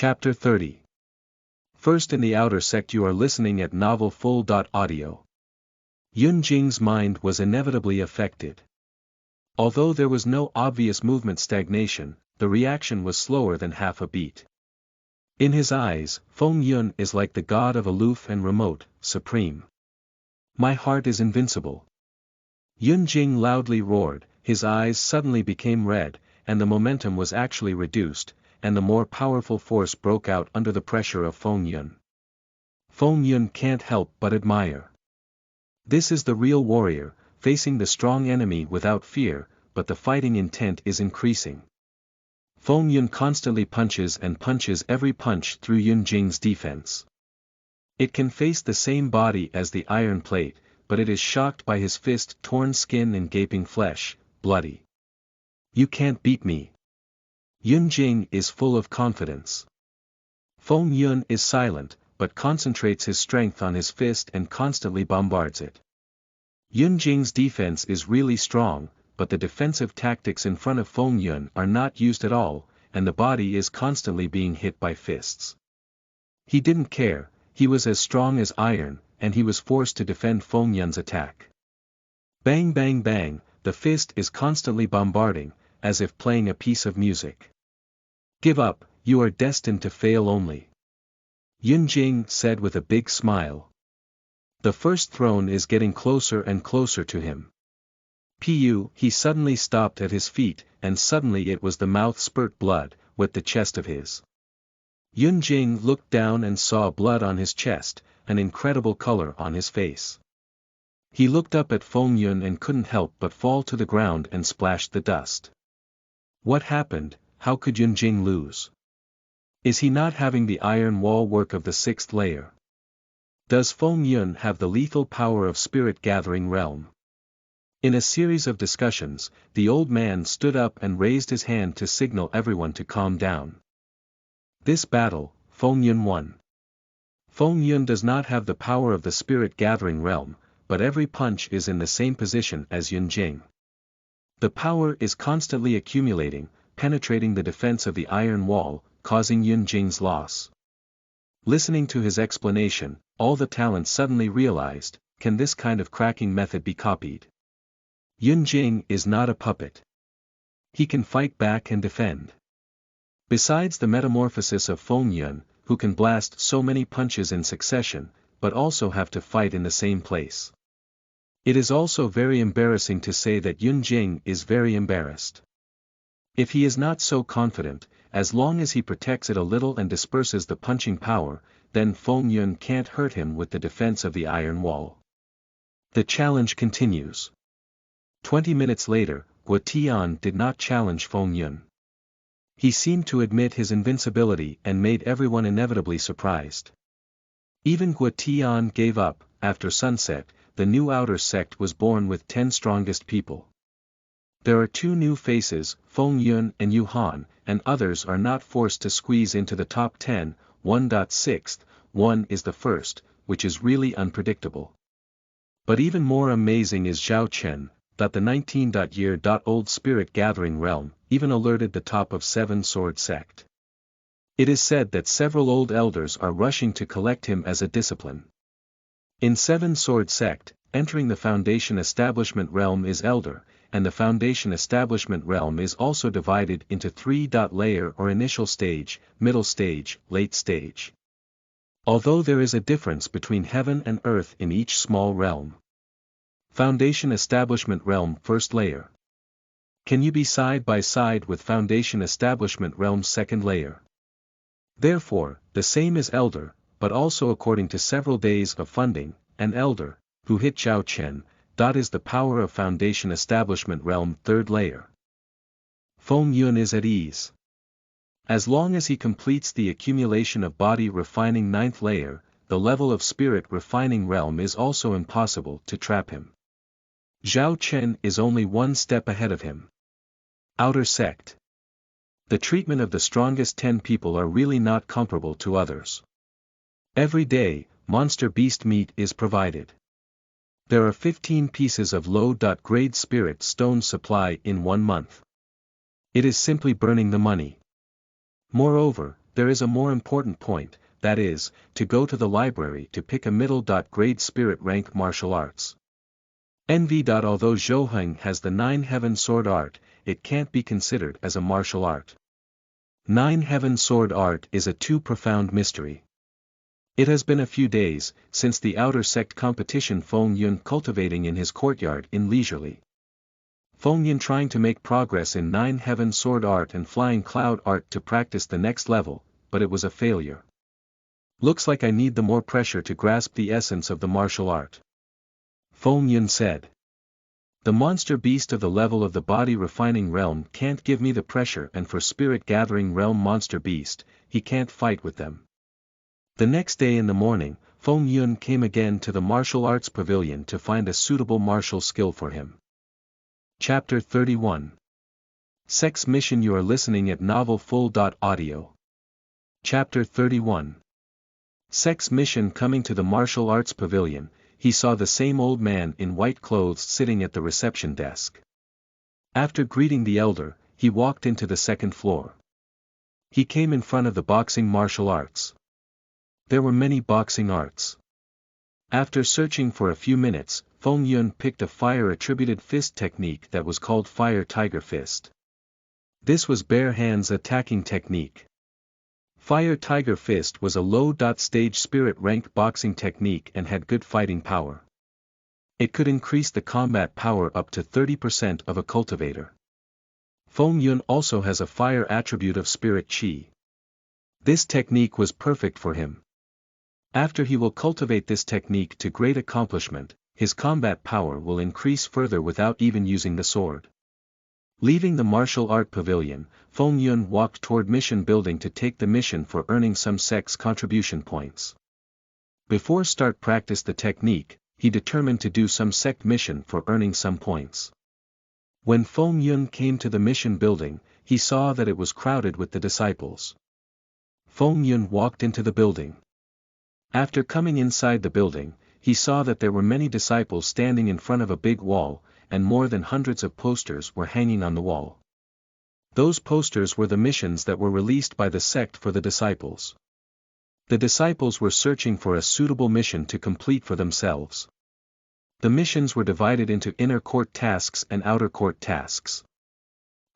Chapter 30. First in the outer sect. You are listening at Novel Full. Audio. Yun Jing's mind was inevitably affected. Although there was no obvious movement stagnation, the reaction was slower than half a beat. In his eyes, Feng Yun is like the god of aloof and remote, supreme. My heart is invincible. Yun Jing loudly roared, his eyes suddenly became red, and the momentum was actually reduced, and the more powerful force broke out under the pressure of Feng Yun. Feng Yun can't help but admire. This is the real warrior, facing the strong enemy without fear, but the fighting intent is increasing. Feng Yun constantly punches and punches every punch through Yun Jing's defense. It can face the same body as the iron plate, but it is shocked by his fist, torn skin and gaping flesh, bloody. You can't beat me. Yun Jing is full of confidence. Feng Yun is silent, but concentrates his strength on his fist and constantly bombards it. Yun Jing's defense is really strong, but the defensive tactics in front of Feng Yun are not used at all, and the body is constantly being hit by fists. He didn't care, he was as strong as iron, and he was forced to defend Feng Yun's attack. Bang bang bang, the fist is constantly bombarding, as if playing a piece of music. Give up, you are destined to fail only. Yun Jing said with a big smile. The first throne is getting closer and closer to him. He suddenly stopped at his feet, and suddenly it was the mouth spurt blood, with the chest of his. Yun Jing looked down and saw blood on his chest, an incredible color on his face. He looked up at Feng Yun and couldn't help but fall to the ground and splashed the dust. What happened? How could Yun Jing lose? Is he not having the iron wall work of the sixth layer? Does Feng Yun have the lethal power of spirit gathering realm? In a series of discussions, the old man stood up and raised his hand to signal everyone to calm down. This battle, Feng Yun won. Feng Yun does not have the power of the spirit gathering realm, but every punch is in the same position as Yun Jing. The power is constantly accumulating, penetrating the defense of the iron wall, causing Yun Jing's loss. Listening to his explanation, all the talents suddenly realized, can this kind of cracking method be copied? Yun Jing is not a puppet. He can fight back and defend. Besides the metamorphosis of Feng Yun, who can blast so many punches in succession, but also have to fight in the same place. It is also very embarrassing to say that Yun Jing is very embarrassed. If he is not so confident, as long as he protects it a little and disperses the punching power, then Feng Yun can't hurt him with the defense of the iron wall. The challenge continues. 20 minutes later, Guo Tian did not challenge Feng Yun. He seemed to admit his invincibility and made everyone inevitably surprised. Even Guo Tian gave up. After sunset, the new outer sect was born with 10 strongest people. There are 2 new faces, Feng Yun and Yu Han, and others are not forced to squeeze into the top 10, 1.6th, one is the first, which is really unpredictable. But even more amazing is Zhao Chen, that the 19-year-old spirit gathering realm, even alerted the top of 7 sword sect. It is said that several old elders are rushing to collect him as a discipline. In 7 sword sect, entering the foundation establishment realm is elder, and the foundation establishment realm is also divided into 3. Layer or initial stage, middle stage, late stage. Although there is a difference between heaven and earth in each small realm. Foundation establishment realm first layer. Can you be side by side with foundation establishment realm second layer? Therefore, the same is elder, but also according to several days of funding, an elder, who hit Zhao Chen, is the power of foundation establishment realm third layer. Feng Yun is at ease. As long as he completes the accumulation of body refining 9th layer, the level of spirit refining realm is also impossible to trap him. Zhao Chen is only 1 step ahead of him. Outer sect. The treatment of the strongest 10 people are really not comparable to others. Every day, monster beast meat is provided. There are 15 pieces of low-grade spirit stone supply in 1 month. It is simply burning the money. Moreover, there is a more important point, that is, to go to the library to pick a middle-grade spirit rank martial arts. NV. Although Zhou has the 9-heaven sword art, it can't be considered as a martial art. 9-heaven sword art is a too profound mystery. It has been a few days since the outer sect competition Feng Yun cultivating in his courtyard in leisurely. Feng Yun trying to make progress in 9-heaven sword art and flying cloud art to practice the next level, but it was a failure. Looks like I need the more pressure to grasp the essence of the martial art. Feng Yun said. The monster beast of the level of the body refining realm can't give me the pressure, and for spirit gathering realm monster beast, he can't fight with them. The next day in the morning, Feng Yun came again to the martial arts pavilion to find a suitable martial skill for him. Chapter 31. Sex Mission. You are listening at NovelFull.audio. Chapter 31. Sex Mission. Coming to the martial arts pavilion, he saw the same old man in white clothes sitting at the reception desk. After greeting the elder, he walked into the second floor. He came in front of the boxing martial arts. There were many boxing arts. After searching for a few minutes, Feng Yun picked a fire-attributed fist technique that was called Fire Tiger Fist. This was bare hands attacking technique. Fire Tiger Fist was a low-stage spirit ranked boxing technique and had good fighting power. It could increase the combat power up to 30% of a cultivator. Feng Yun also has a fire attribute of spirit chi. This technique was perfect for him. After he will cultivate this technique to great accomplishment, his combat power will increase further without even using the sword. Leaving the martial art pavilion, Feng Yun walked toward mission building to take the mission for earning some sex contribution points. Before start practice the technique, he determined to do some sect mission for earning some points. When Feng Yun came to the mission building, he saw that it was crowded with the disciples. Feng Yun walked into the building. After coming inside the building, he saw that there were many disciples standing in front of a big wall, and more than hundreds of posters were hanging on the wall. Those posters were the missions that were released by the sect for the disciples. The disciples were searching for a suitable mission to complete for themselves. The missions were divided into inner court tasks and outer court tasks.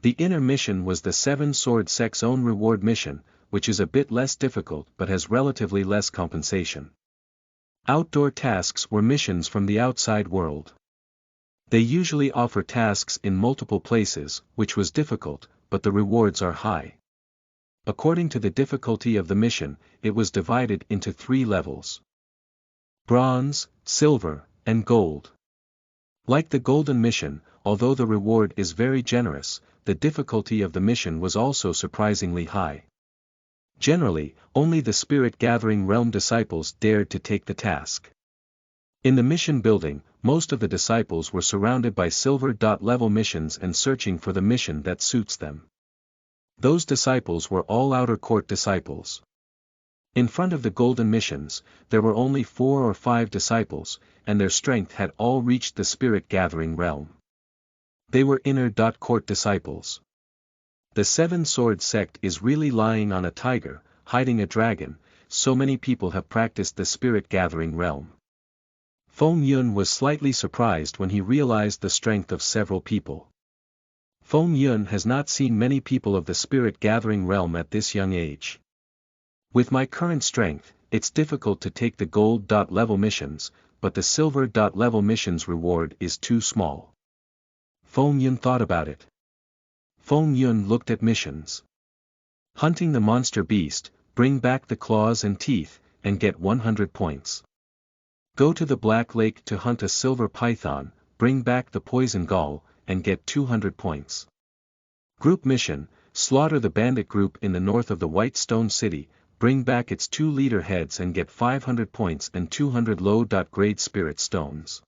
The inner mission was the 7 Sword Sect's own reward mission, which is a bit less difficult but has relatively less compensation. Outdoor tasks were missions from the outside world. They usually offer tasks in multiple places, which was difficult, but the rewards are high. According to the difficulty of the mission, it was divided into 3 levels: bronze, silver, and gold. Like the golden mission, although the reward is very generous, the difficulty of the mission was also surprisingly high. Generally, only the spirit-gathering realm disciples dared to take the task. In the mission building, most of the disciples were surrounded by silver-level missions and searching for the mission that suits them. Those disciples were all outer court disciples. In front of the golden missions, there were only 4 or 5 disciples, and their strength had all reached the spirit-gathering realm. They were inner court disciples. The 7 Sword Sect is really lying on a tiger, hiding a dragon, so many people have practiced the spirit-gathering realm. Feng Yun was slightly surprised when he realized the strength of several people. Feng Yun has not seen many people of the spirit-gathering realm at this young age. With my current strength, it's difficult to take the gold-level missions, but the silver-level missions reward is too small. Feng Yun thought about it. Feng Yun looked at missions. Hunting the monster beast, bring back the claws and teeth, and get 100 points. Go to the Black Lake to hunt a silver python, bring back the poison gall, and get 200 points. Group mission, slaughter the bandit group in the north of the White Stone City, bring back its 2 leader heads and get 500 points and 200 low-grade spirit stones.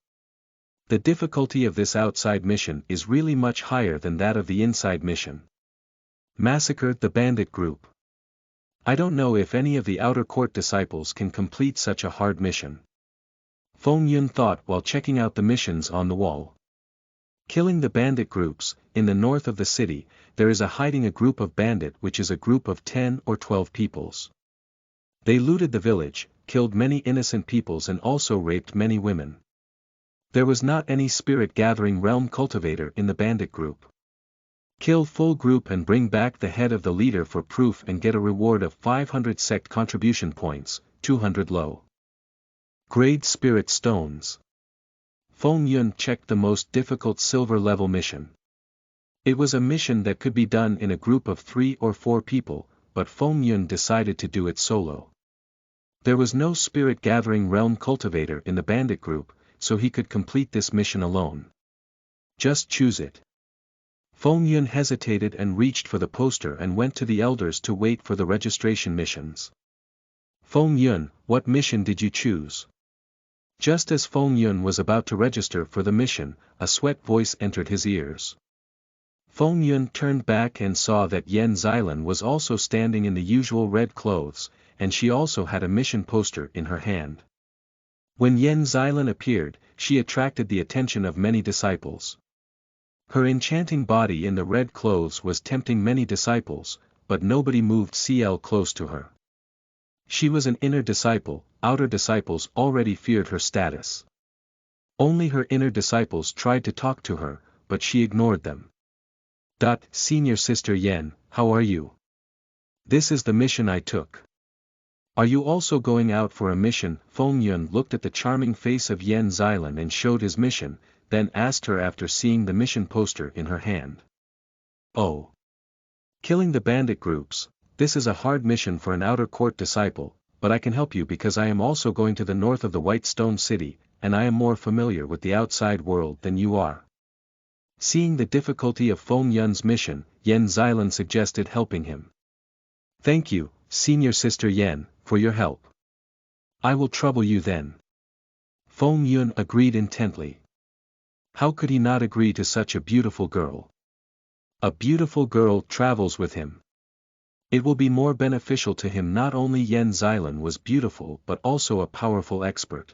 The difficulty of this outside mission is really much higher than that of the inside mission. Massacre the bandit group. I don't know if any of the outer court disciples can complete such a hard mission. Feng Yun thought while checking out the missions on the wall. Killing the bandit groups. In the north of the city, there is hiding a group of bandit which is a group of 10 or 12 peoples. They looted the village, killed many innocent peoples and also raped many women. There was not any spirit gathering realm cultivator in the bandit group. Kill full group and bring back the head of the leader for proof and get a reward of 500 sect contribution points, 200 low grade spirit stones. Feng Yun checked the most difficult silver level mission. It was a mission that could be done in a group of 3 or 4 people, but Feng Yun decided to do it solo. There was no spirit gathering realm cultivator in the bandit group, so he could complete this mission alone. Just choose it. Feng Yun hesitated and reached for the poster and went to the elders to wait for the registration missions. Feng Yun, what mission did you choose? Just as Feng Yun was about to register for the mission, a sweat voice entered his ears. Feng Yun turned back and saw that Yen Xilan was also standing in the usual red clothes, and she also had a mission poster in her hand. When Yen Xilan appeared, she attracted the attention of many disciples. Her enchanting body in the red clothes was tempting many disciples, but nobody moved CL close to her. She was an inner disciple, outer disciples already feared her status. Only her inner disciples tried to talk to her, but she ignored them. Senior Sister Yen, how are you? This is the mission I took. Are you also going out for a mission? Feng Yun looked at the charming face of Yen Xilan and showed his mission, then asked her after seeing the mission poster in her hand. Oh. Killing the bandit groups, this is a hard mission for an outer court disciple, but I can help you because I am also going to the north of the White Stone City, and I am more familiar with the outside world than you are. Seeing the difficulty of Feng Yun's mission, Yen Xilan suggested helping him. Thank you, Senior Sister Yen, for your help. I will trouble you then. Feng Yun agreed intently. How could he not agree to such a beautiful girl? A beautiful girl travels with him. It will be more beneficial to him. Not only Yen Xilan was beautiful but also a powerful expert.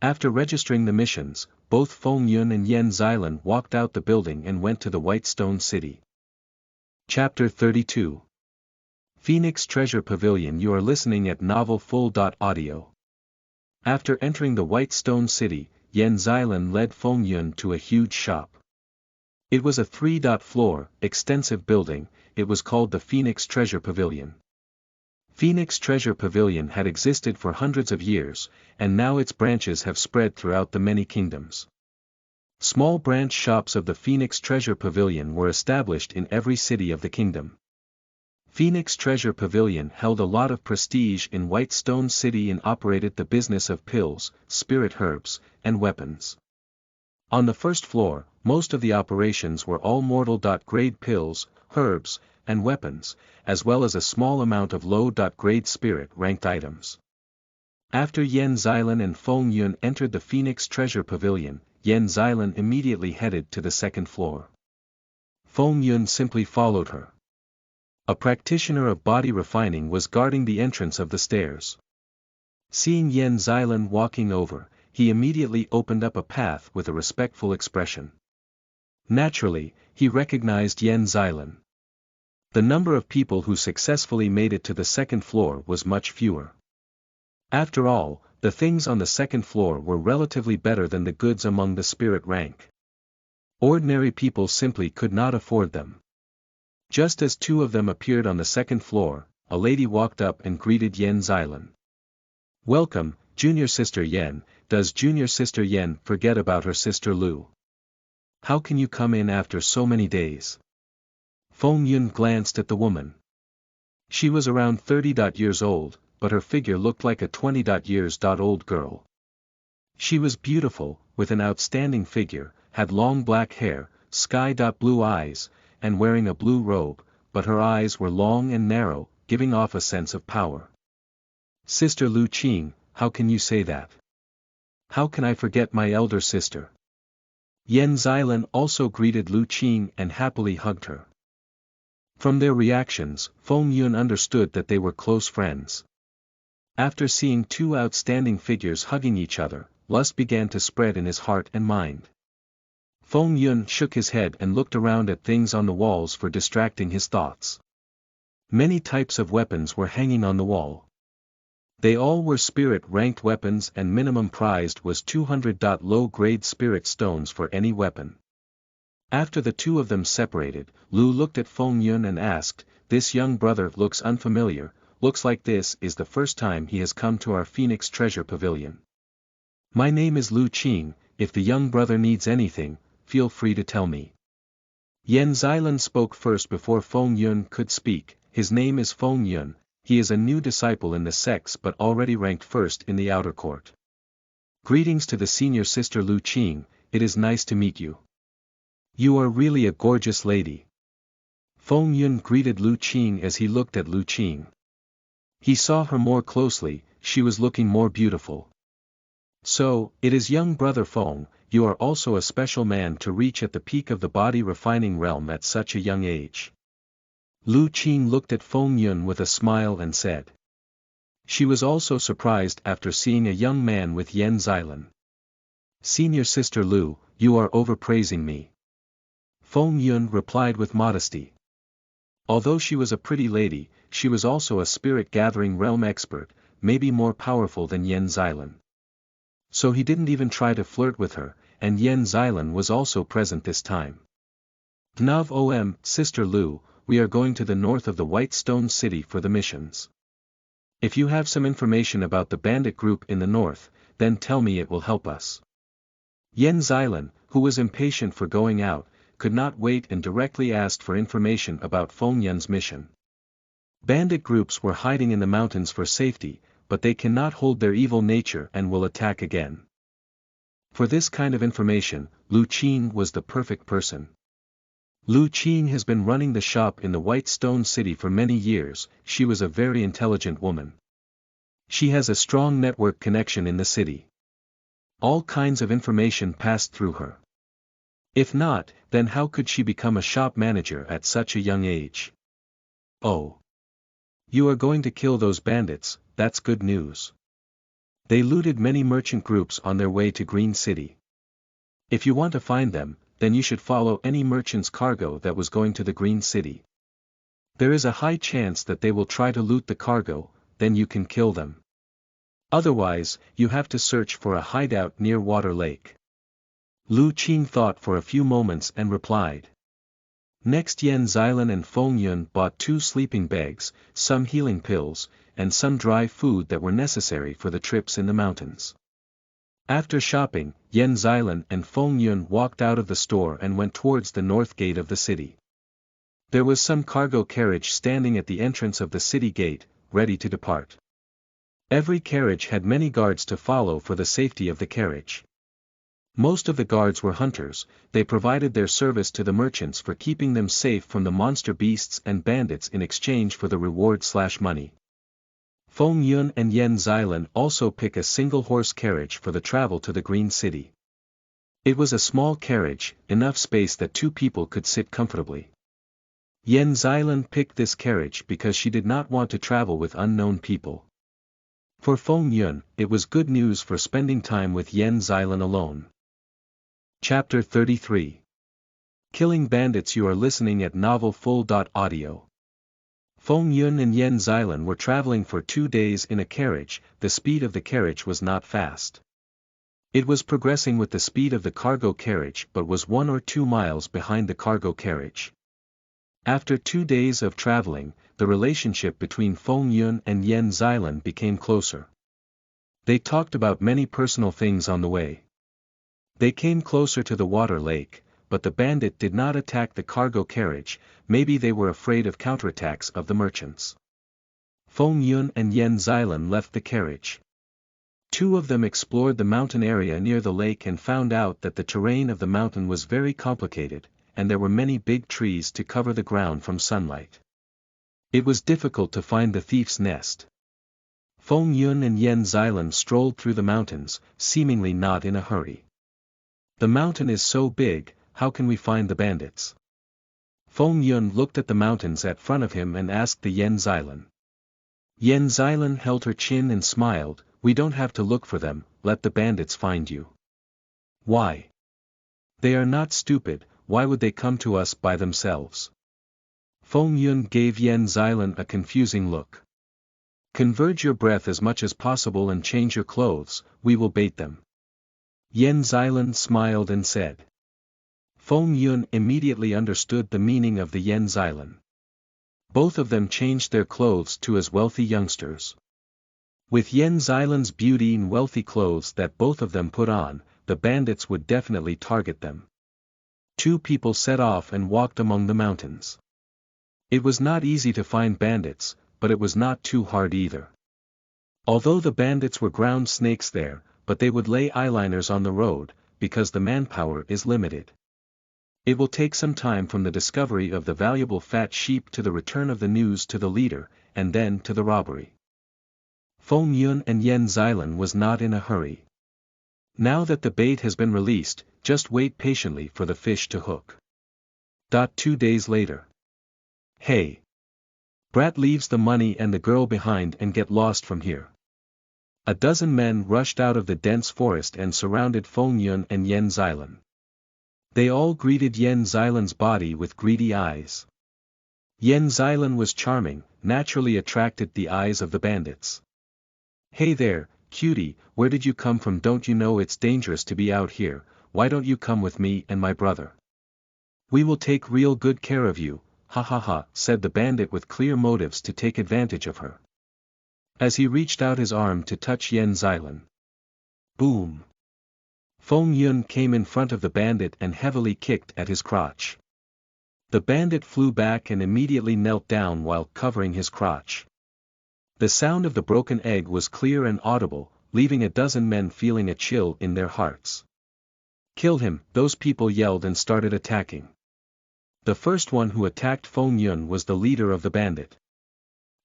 After registering the missions, both Feng Yun and Yen Xilan walked out the building and went to the White Stone City. Chapter 32. Phoenix Treasure Pavilion. You are listening at novelfull.audio. After entering the White Stone City, Yen Xilan led Feng Yun to a huge shop. It was a 3-floor, extensive building. It was called the Phoenix Treasure Pavilion. Phoenix Treasure Pavilion had existed for hundreds of years, and now its branches have spread throughout the many kingdoms. Small branch shops of the Phoenix Treasure Pavilion were established in every city of the kingdom. Phoenix Treasure Pavilion held a lot of prestige in White Stone City and operated the business of pills, spirit herbs, and weapons. On the first floor, most of the operations were all mortal.grade pills, herbs, and weapons, as well as a small amount of low.grade spirit-ranked items. After Yen Xilan and Feng Yun entered the Phoenix Treasure Pavilion, Yen Xilan immediately headed to the second floor. Feng Yun simply followed her. A practitioner of body refining was guarding the entrance of the stairs. Seeing Yen Xilan walking over, he immediately opened up a path with a respectful expression. Naturally, he recognized Yen Xilan. The number of people who successfully made it to the second floor was much fewer. After all, the things on the second floor were relatively better than the goods among the spirit rank. Ordinary people simply could not afford them. Just as two of them appeared on the second floor, a lady walked up and greeted Yen Xilan. Welcome, Junior Sister Yen. Does Junior Sister Yen forget about her sister Lu? How can you come in after so many days? Feng Yun glanced at the woman. She was around 30 years old, but her figure looked like a 20 years old girl. She was beautiful, with an outstanding figure, had long black hair, sky-blue eyes, and wearing a blue robe, but her eyes were long and narrow, giving off a sense of power. Sister Lu Qing, how can you say that? How can I forget my elder sister? Yen Xilan also greeted Lu Qing and happily hugged her. From their reactions, Feng Yun understood that they were close friends. After seeing two outstanding figures hugging each other, lust began to spread in his heart and mind. Feng Yun shook his head and looked around at things on the walls for distracting his thoughts. Many types of weapons were hanging on the wall. They all were spirit-ranked weapons and minimum prized was 200. Low-grade spirit stones for any weapon. After the two of them separated, Lu looked at Feng Yun and asked, "This young brother looks unfamiliar, looks like this is the first time he has come to our Phoenix Treasure Pavilion." "My name is Lu Qing, if the young brother needs anything, feel free to tell me." Yan Xilan spoke first before Feng Yun could speak. "His name is Feng Yun, he is a new disciple in the sects but already ranked first in the outer court. Greetings to the senior sister Lu Qing, it is nice to meet you. You are really a gorgeous lady." Feng Yun greeted Lu Qing as he looked at Lu Qing. He saw her more closely, she was looking more beautiful. "So, it is young brother Feng, you are also a special man to reach at the peak of the body refining realm at such a young age." Lu Qing looked at Feng Yun with a smile and said. She was also surprised after seeing a young man with Yan Xilan. "Senior sister Lu, you are overpraising me." Feng Yun replied with modesty. Although she was a pretty lady, she was also a spirit-gathering realm expert, maybe more powerful than Yan Xilan. So he didn't even try to flirt with her, and Yan Xilan was also present this time. "Gnav Om, Sister Lu, we are going to the north of the White Stone City for the missions. If you have some information about the bandit group in the north, then tell me, it will help us." Yan Xilan, who was impatient for going out, could not wait and directly asked for information about Feng Yun's mission. Bandit groups were hiding in the mountains for safety, but they cannot hold their evil nature and will attack again. For this kind of information, Lu Qing was the perfect person. Lu Qing has been running the shop in the White Stone City for many years, she was a very intelligent woman. She has a strong network connection in the city. All kinds of information passed through her. If not, then how could she become a shop manager at such a young age? "Oh. You are going to kill those bandits, that's good news. They looted many merchant groups on their way to Green City. If you want to find them, then you should follow any merchant's cargo that was going to the Green City. There is a high chance that they will try to loot the cargo, then you can kill them. Otherwise, you have to search for a hideout near Water Lake." Lu Qing thought for a few moments and replied. Next, Yan Xilan and Feng Yun bought 2 sleeping bags, some healing pills, and some dry food that were necessary for the trips in the mountains. After shopping, Yan Xilan and Feng Yun walked out of the store and went towards the north gate of the city. There was some cargo carriage standing at the entrance of the city gate, ready to depart. Every carriage had many guards to follow for the safety of the carriage. Most of the guards were hunters, they provided their service to the merchants for keeping them safe from the monster beasts and bandits in exchange for the reward/money. Feng Yun and Yan Xilan also pick a single horse carriage for the travel to the Green City. It was a small carriage, enough space that 2 people could sit comfortably. Yan Xilan picked this carriage because she did not want to travel with unknown people. For Feng Yun, it was good news for spending time with Yan Xilan alone. Chapter 33. Killing Bandits. You are listening at novelfull.audio. Feng Yun and Yan Xilan were traveling for 2 days in a carriage, the speed of the carriage was not fast. It was progressing with the speed of the cargo carriage but was 1 or 2 miles behind the cargo carriage. After 2 days of traveling, the relationship between Feng Yun and Yan Xilan became closer. They talked about many personal things on the way. They came closer to the Water Lake, but the bandit did not attack the cargo carriage, maybe they were afraid of counterattacks of the merchants. Feng Yun and Yan Xilan left the carriage. 2 of them explored the mountain area near the lake and found out that the terrain of the mountain was very complicated, and there were many big trees to cover the ground from sunlight. It was difficult to find the thief's nest. Feng Yun and Yan Xilan strolled through the mountains, seemingly not in a hurry. "The mountain is so big, how can we find the bandits?" Feng Yun looked at the mountains at front of him and asked the Yan Xilan. Yan Xilan held her chin and smiled, "We don't have to look for them, let the bandits find you." "Why?" They are not stupid, why would they come to us by themselves? Feng Yun gave Yan Xilan a confusing look. Converge your breath as much as possible and change your clothes, we will bait them. Yan Xilan smiled and said. Feng Yun immediately understood the meaning of the Yan Xilan. Both of them changed their clothes to as wealthy youngsters. With Yan Xilan's beauty and wealthy clothes that both of them put on, the bandits would definitely target them. Two people set off and walked among the mountains. It was not easy to find bandits, but it was not too hard either. Although the bandits were ground snakes there, but they would lay eyeliners on the road, because the manpower is limited. It will take some time from the discovery of the valuable fat sheep to the return of the news to the leader, and then to the robbery. Feng Yun and Yan Xilan was not in a hurry. Now that the bait has been released, just wait patiently for the fish to hook. 2 days later. Hey! Brat leaves the money and the girl behind and get lost from here. A dozen men rushed out of the dense forest and surrounded Feng Yun and Yan Xilan. They all greeted Yan Xilan's body with greedy eyes. Yan Xilan was charming, naturally attracted the eyes of the bandits. Hey there, cutie, where did you come from? Don't you know it's dangerous to be out here? Why don't you come with me and my brother? We will take real good care of you, ha ha ha, said the bandit with clear motives to take advantage of her. As he reached out his arm to touch Yan Xilan. Boom! Feng Yun came in front of the bandit and heavily kicked at his crotch. The bandit flew back and immediately knelt down while covering his crotch. The sound of the broken egg was clear and audible, leaving a dozen men feeling a chill in their hearts. Kill him, those people yelled and started attacking. The first one who attacked Feng Yun was the leader of the bandit.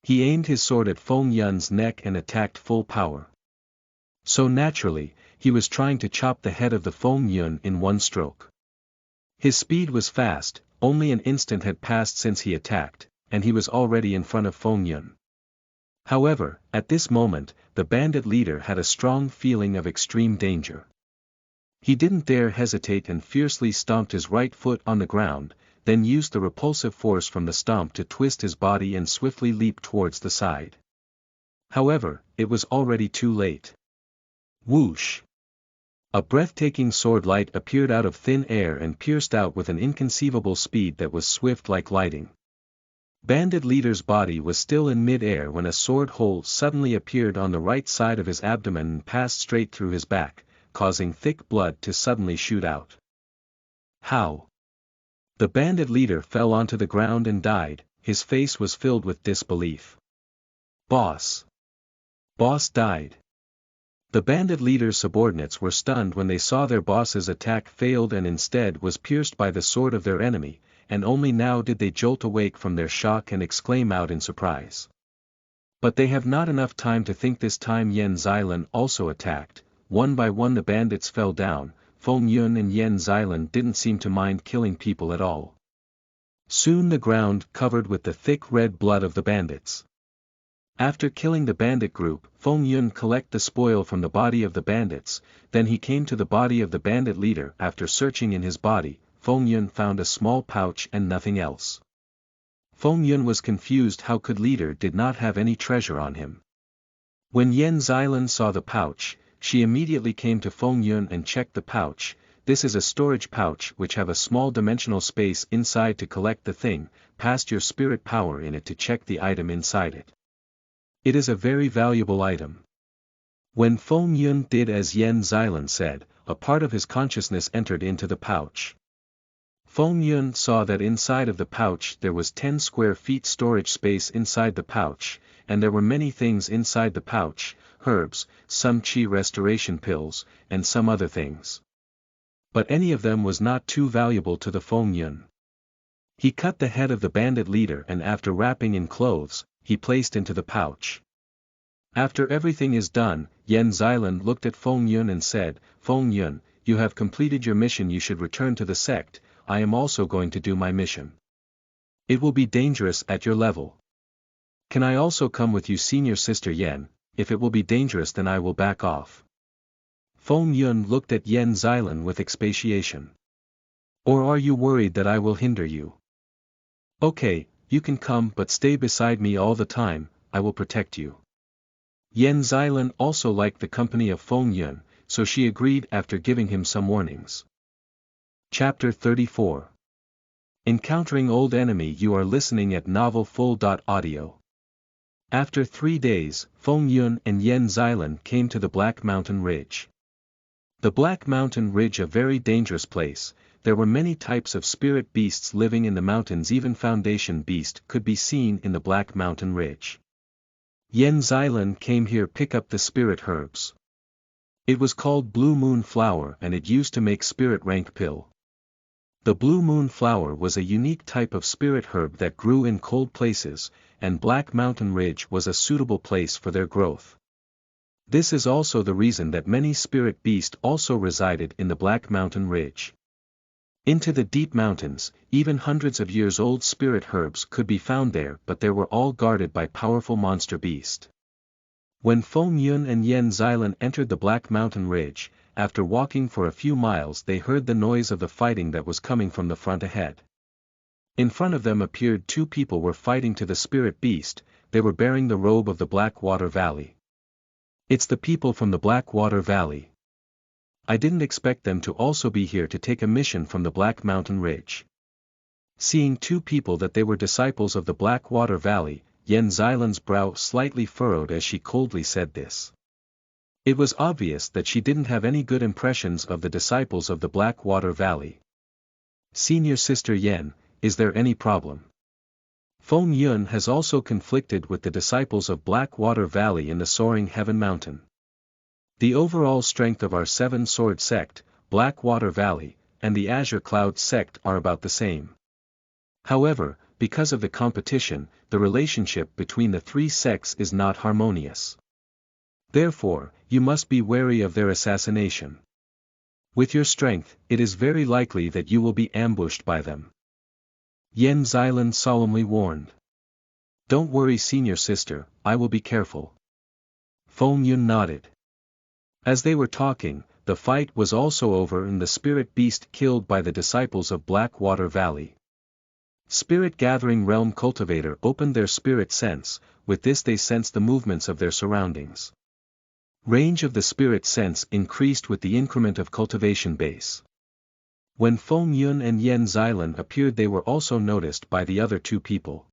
He aimed his sword at Feng Yun's neck and attacked full power. So naturally, he was trying to chop the head of the Feng Yun in one stroke. His speed was fast, only an instant had passed since he attacked, and he was already in front of Feng Yun. However, at this moment, the bandit leader had a strong feeling of extreme danger. He didn't dare hesitate and fiercely stomped his right foot on the ground, then used the repulsive force from the stomp to twist his body and swiftly leap towards the side. However, it was already too late. Whoosh! A breathtaking sword light appeared out of thin air and pierced out with an inconceivable speed that was swift like lightning. Bandit leader's body was still in mid-air when a sword hole suddenly appeared on the right side of his abdomen and passed straight through his back, causing thick blood to suddenly shoot out. How? The bandit leader fell onto the ground and died, his face was filled with disbelief. Boss! Boss died. The bandit leader's subordinates were stunned when they saw their boss's attack failed and instead was pierced by the sword of their enemy, and only now did they jolt awake from their shock and exclaim out in surprise. But they have not enough time to think. This time Yan Xilan also attacked. One by one the bandits fell down. Feng Yun and Yan Xilan didn't seem to mind killing people at all. Soon the ground covered with the thick red blood of the bandits. After killing the bandit group, Feng Yun collected the spoil from the body of the bandits, then he came to the body of the bandit leader. After searching in his body, Feng Yun found a small pouch and nothing else. Feng Yun was confused. How could leader did not have any treasure on him? When Yan Xilan saw the pouch, she immediately came to Feng Yun and checked the pouch. This is a storage pouch which have a small dimensional space inside to collect the thing. Pass your spirit power in it to check the item inside it. It is a very valuable item. When Feng Yun did as Yan Xilan said, a part of his consciousness entered into the pouch. Feng Yun saw that inside of the pouch there was 10 square feet storage space inside the pouch, and there were many things inside the pouch, herbs, some qi restoration pills, and some other things. But any of them was not too valuable to the Feng Yun. He cut the head of the bandit leader and after wrapping in clothes, he placed into the pouch. After everything is done, Yan Xilan looked at Feng Yun and said, Feng Yun, you have completed your mission. You should return to the sect. I am also going to do my mission. It will be dangerous at your level. Can I also come with you, senior sister Yan? If it will be dangerous then I will back off. Feng Yun looked at Yan Xilan with expatiation. Or are you worried that I will hinder you? Okay, you can come but stay beside me all the time, I will protect you. Yen Xilan also liked the company of Feng Yun, so she agreed after giving him some warnings. Chapter 34. Encountering Old Enemy. You are listening at novelfull.audio. After 3 days, Feng Yun and Yen Xilan came to the Black Mountain Ridge. The Black Mountain Ridge, a very dangerous place. There were many types of spirit beasts living in the mountains. Even Foundation Beast could be seen in the Black Mountain Ridge. Yen Xilan came here pick up the spirit herbs. It was called Blue Moon Flower and it used to make spirit rank pill. The Blue Moon Flower was a unique type of spirit herb that grew in cold places, and Black Mountain Ridge was a suitable place for their growth. This is also the reason that many spirit beasts also resided in the Black Mountain Ridge. Into the deep mountains, even hundreds of years old spirit herbs could be found there, but they were all guarded by powerful monster beast. When Feng Yun and Yen Xilan entered the Black Mountain Ridge, after walking for a few miles they heard the noise of the fighting that was coming from the front ahead. In front of them appeared 2 people were fighting to the spirit beast. They were bearing the robe of the Blackwater Valley. It's the people from the Blackwater Valley. I didn't expect them to also be here to take a mission from the Black Mountain Ridge. Seeing 2 people that they were disciples of the Blackwater Valley, Yen Xilan's brow slightly furrowed as she coldly said this. It was obvious that she didn't have any good impressions of the disciples of the Blackwater Valley. Senior Sister Yen, is there any problem? Feng Yun has also conflicted with the disciples of Blackwater Valley in the Soaring Heaven Mountain. The overall strength of our 7 Sword sect, Blackwater Valley, and the Azure Cloud sect are about the same. However, because of the competition, the relationship between the 3 sects is not harmonious. Therefore, you must be wary of their assassination. With your strength, it is very likely that you will be ambushed by them. Yen Xilan solemnly warned. Don't worry, Senior Sister, I will be careful. Feng Yun nodded. As they were talking, the fight was also over and the spirit beast killed by the disciples of Blackwater Valley. Spirit Gathering Realm Cultivator opened their spirit sense. With this they sensed the movements of their surroundings. Range of the spirit sense increased with the increment of cultivation base. When Feng Yun and Yen Xilan appeared they were also noticed by the other 2 people.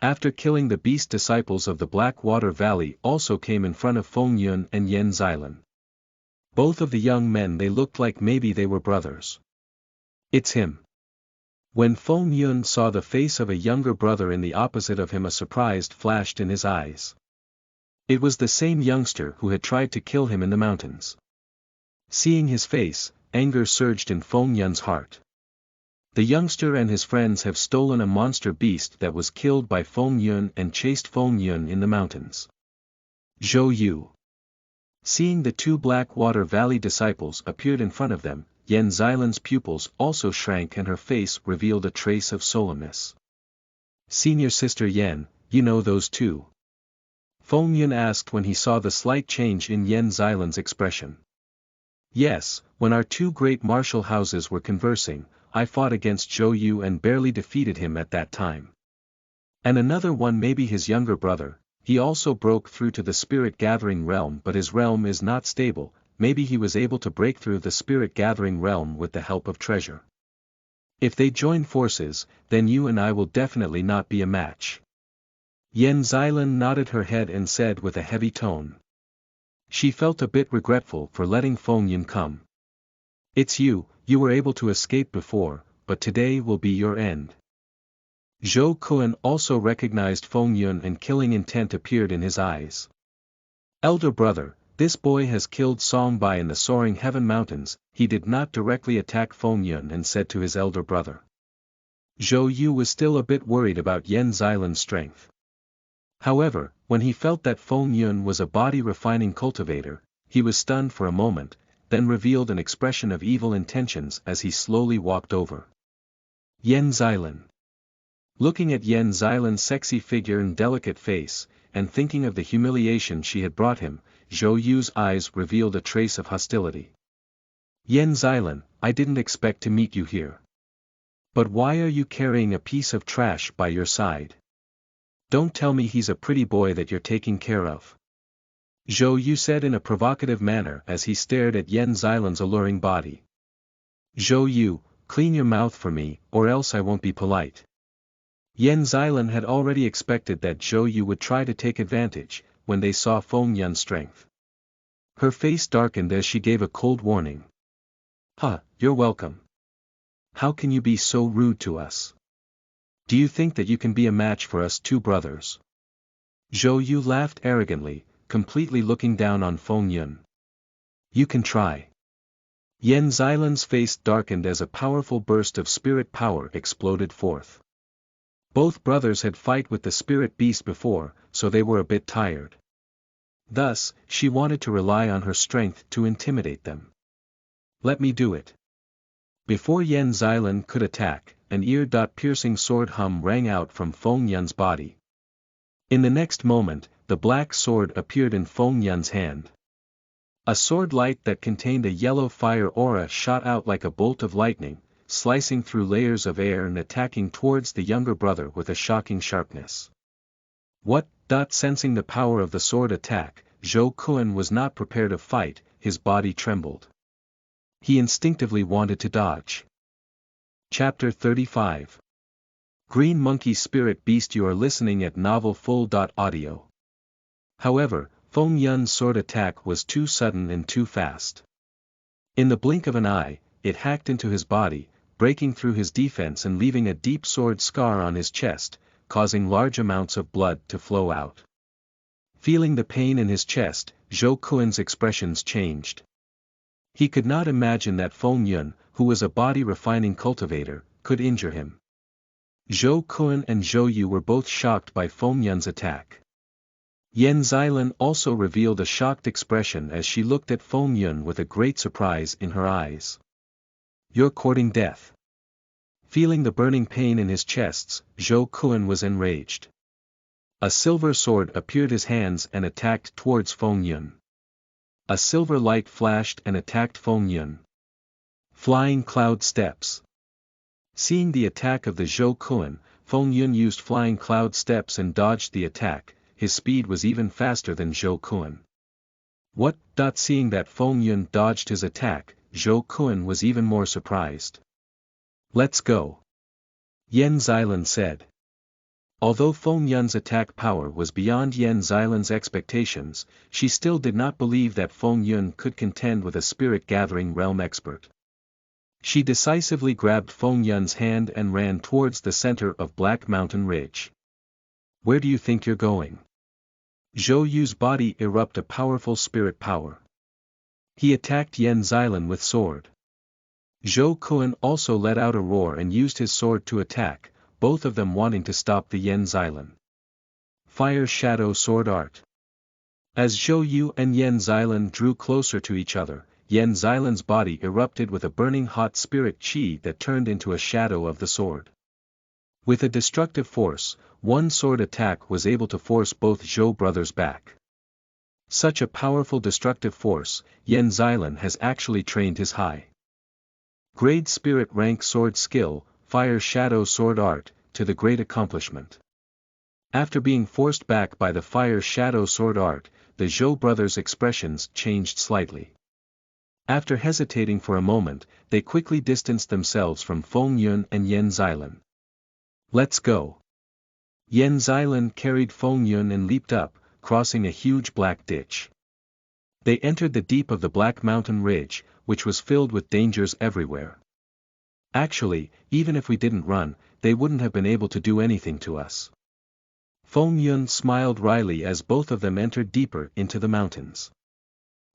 After killing the beast, disciples of the Blackwater Valley also came in front of Feng Yun and Yen Xilan. Both of the young men, they looked like maybe they were brothers. It's him. When Feng Yun saw the face of a younger brother in the opposite of him, a surprise flashed in his eyes. It was the same youngster who had tried to kill him in the mountains. Seeing his face, anger surged in Feng Yun's heart. The youngster and his friends have stolen a monster beast that was killed by Feng Yun and chased Feng Yun in the mountains. Zhou Yu. Seeing the 2 Blackwater Valley disciples appeared in front of them, Yen Xilan's pupils also shrank and her face revealed a trace of solemnness. Senior Sister Yen, you know those 2? Feng Yun asked when he saw the slight change in Yen Xilan's expression. Yes, when our 2 great martial houses were conversing, I fought against Zhou Yu and barely defeated him at that time. And another one, maybe his younger brother, he also broke through to the Spirit Gathering Realm, but his realm is not stable. Maybe he was able to break through the Spirit Gathering Realm with the help of treasure. If they join forces, then you and I will definitely not be a match. Yen Xilan nodded her head and said with a heavy tone. She felt a bit regretful for letting Feng Yun come. It's you were able to escape before, but today will be your end. Zhou Kuan also recognized Feng Yun and killing intent appeared in his eyes. Elder brother, this boy has killed Song Bai in the Soaring Heaven Mountains. He did not directly attack Feng Yun and said to his elder brother. Zhou Yu was still a bit worried about Yen Xilan's strength. However, when he felt that Feng Yun was a body-refining cultivator, he was stunned for a moment, then revealed an expression of evil intentions as he slowly walked over. Yen Xilan. Looking at Yen Xilan's sexy figure and delicate face, and thinking of the humiliation she had brought him, Zhou Yu's eyes revealed a trace of hostility. Yen Xilan, I didn't expect to meet you here. But why are you carrying a piece of trash by your side? Don't tell me he's a pretty boy that you're taking care of. Zhou Yu said in a provocative manner as he stared at Yan Xilan's alluring body. Zhou Yu, clean your mouth for me, or else I won't be polite. Yan Xilan had already expected that Zhou Yu would try to take advantage, when they saw Feng Yun's strength. Her face darkened as she gave a cold warning. You're welcome. How can you be so rude to us? Do you think that you can be a match for us two brothers? Zhou Yu laughed arrogantly, completely looking down on Feng Yun. You can try. Yan Xilan's face darkened as a powerful burst of spirit power exploded forth. Both brothers had fought with the spirit beast before, so they were a bit tired. Thus, she wanted to rely on her strength to intimidate them. Let me do it. Before Yan Xilan could attack, an ear-piercing sword hum rang out from Feng Yun's body. In the next moment, the black sword appeared in Feng Yun's hand. A sword light that contained a yellow fire aura shot out like a bolt of lightning, slicing through layers of air and attacking towards the younger brother with a shocking sharpness. What? Sensing the power of the sword attack, Zhou Kun was not prepared to fight, his body trembled. He instinctively wanted to dodge. Chapter 35. Green Monkey Spirit Beast. You are listening at NovelFull.audio. However, Feng Yun's sword attack was too sudden and too fast. In the blink of an eye, it hacked into his body, breaking through his defense and leaving a deep sword scar on his chest, causing large amounts of blood to flow out. Feeling the pain in his chest, Zhou Kun's expressions changed. He could not imagine that Feng Yun, who was a body-refining cultivator, could injure him. Zhou Kun and Zhou Yu were both shocked by Feng Yun's attack. Yan Xilan also revealed a shocked expression as she looked at Feng Yun with a great surprise in her eyes. You're courting death. Feeling the burning pain in his chests, Zhou Kun was enraged. A silver sword appeared in his hands and attacked towards Feng Yun. A silver light flashed and attacked Feng Yun. Flying cloud steps. Seeing the attack of the Zhou Kun, Feng Yun used flying cloud steps and dodged the attack. His speed was even faster than Zhou Kun. What? Seeing that Feng Yun dodged his attack, Zhou Kun was even more surprised. Let's go. Yan Xilan said. Although Feng Yun's attack power was beyond Yan Xilan's expectations, she still did not believe that Feng Yun could contend with a spirit-gathering realm expert. She decisively grabbed Feng Yun's hand and ran towards the center of Black Mountain Ridge. Where do you think you're going? Zhou Yu's body erupted a powerful spirit power. He attacked Yan Xilan with sword. Zhou Kun also let out a roar and used his sword to attack, both of them wanting to stop the Yan Xilan. Fire Shadow Sword Art. As Zhou Yu and Yan Xilan drew closer to each other, Yan Xilan's body erupted with a burning hot spirit chi that turned into a shadow of the sword. With a destructive force, one sword attack was able to force both Zhou brothers back. Such a powerful destructive force, Yan Xilan has actually trained his high-grade spirit rank sword skill, Fire Shadow Sword Art, to the great accomplishment. After being forced back by the Fire Shadow Sword Art, the Zhou brothers' expressions changed slightly. After hesitating for a moment, they quickly distanced themselves from Feng Yun and Yan Xilan. Let's go. Yan Xilan carried Feng Yun and leaped up, crossing a huge black ditch. They entered the deep of the Black Mountain Ridge, which was filled with dangers everywhere. Actually, even if we didn't run, they wouldn't have been able to do anything to us. Feng Yun smiled wryly as both of them entered deeper into the mountains.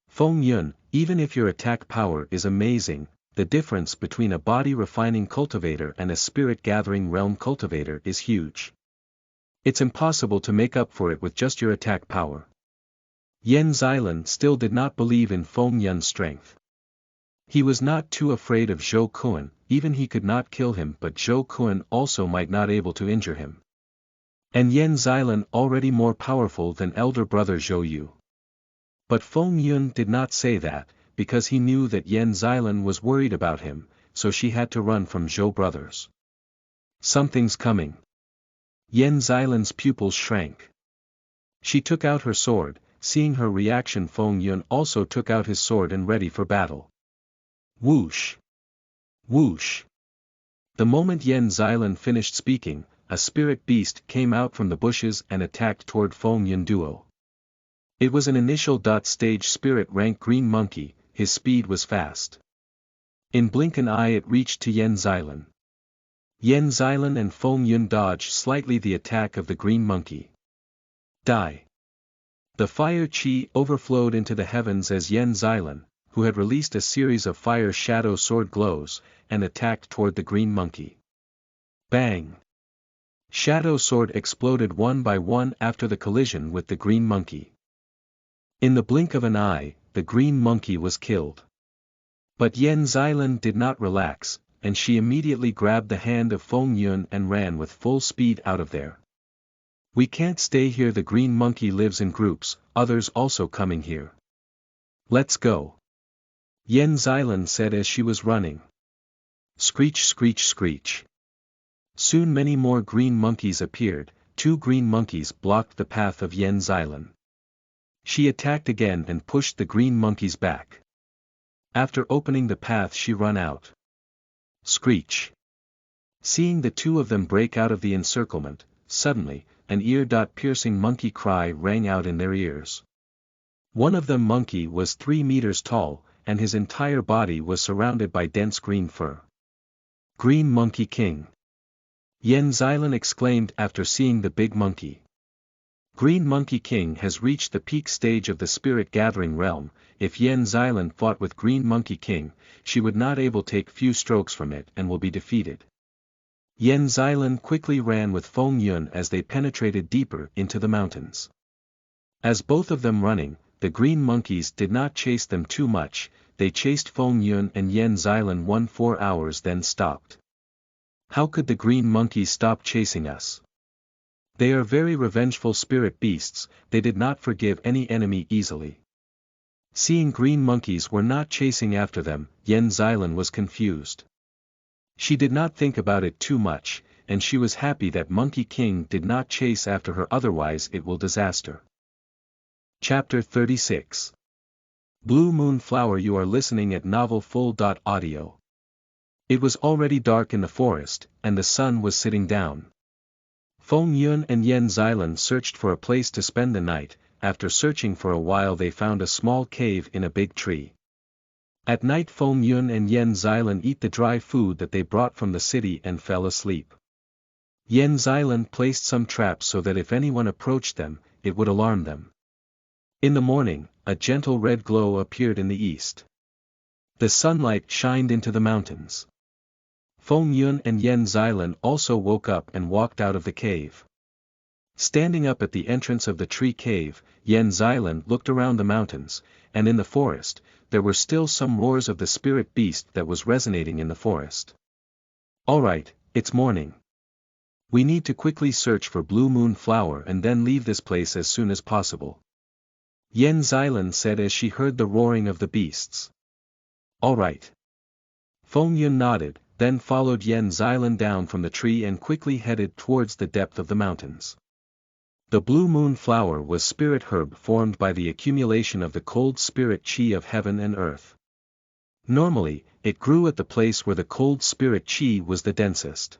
Feng Yun, even if your attack power is amazing, the difference between a body-refining cultivator and a spirit-gathering realm cultivator is huge. It's impossible to make up for it with just your attack power. Yan Xilan still did not believe in Feng Yun's strength. He was not too afraid of Zhou Kun, even he could not kill him, but Zhou Kun also might not able to injure him. And Yan Xilan already more powerful than elder brother Zhou Yu. But Feng Yun did not say that, because he knew that Yen Xilan was worried about him, so she had to run from Zhou brothers. Something's coming. Yen Xilan's pupils shrank. She took out her sword. Seeing her reaction, Feng Yun also took out his sword and ready for battle. Whoosh! Whoosh! The moment Yen Xilan finished speaking, a spirit beast came out from the bushes and attacked toward Feng Yun duo. It was an initial stage spirit rank green monkey. His speed was fast. In blink an eye it reached to Yen Xilan. Yen Xilan and Feng Yun dodged slightly the attack of the green monkey. Die! The fire chi overflowed into the heavens as Yen Xilan, who had released a series of fire shadow sword glows, and attacked toward the green monkey. Bang! Shadow sword exploded one by one after the collision with the green monkey. In the blink of an eye, the green monkey was killed. But Yen Xilan did not relax, and she immediately grabbed the hand of Feng Yun and ran with full speed out of there. We can't stay here, the green monkey lives in groups, others also coming here. Let's go. Yen Xilan said as she was running. Screech, screech, screech. Soon many more green monkeys appeared. 2 green monkeys blocked the path of Yen Xilan. She attacked again and pushed the green monkeys back. After opening the path she ran out. Screech. Seeing the 2 of them break out of the encirclement, suddenly, an ear-piercing monkey cry rang out in their ears. One of them monkey was 3 meters tall, and his entire body was surrounded by dense green fur. Green Monkey King! Yen Xilan exclaimed after seeing the big monkey. Green Monkey King has reached the peak stage of the spirit gathering realm. If Yen Xilan fought with Green Monkey King, she would not able take few strokes from it and will be defeated. Yen Xilan quickly ran with Feng Yun as they penetrated deeper into the mountains. As both of them running, the green monkeys did not chase them too much. They chased Feng Yun and Yen Xilan 4 hours then stopped. How could the green monkeys stop chasing us? They are very revengeful spirit beasts, they did not forgive any enemy easily. Seeing green monkeys were not chasing after them, Yen Xilan was confused. She did not think about it too much, and she was happy that Monkey King did not chase after her, otherwise it will disaster. Chapter 36. Blue Moon Flower. You are listening at NovelFull.audio. It was already dark in the forest, and the sun was sitting down. Feng Yun and Yen Xilan searched for a place to spend the night. After searching for a while they found a small cave in a big tree. At night Feng Yun and Yen Xilan eat the dry food that they brought from the city and fell asleep. Yen Xilan placed some traps so that if anyone approached them, it would alarm them. In the morning, a gentle red glow appeared in the east. The sunlight shined into the mountains. Feng Yun and Yen Xilan also woke up and walked out of the cave. Standing up at the entrance of the tree cave, Yen Xilan looked around the mountains, and in the forest, there were still some roars of the spirit beast that was resonating in the forest. Alright, it's morning. We need to quickly search for Blue Moon Flower and then leave this place as soon as possible. Yen Xilan said as she heard the roaring of the beasts. Alright. Feng Yun nodded, then followed Yen Xilan down from the tree and quickly headed towards the depth of the mountains. The Blue Moon Flower was spirit herb formed by the accumulation of the cold spirit chi of heaven and earth. Normally, it grew at the place where the cold spirit chi was the densest.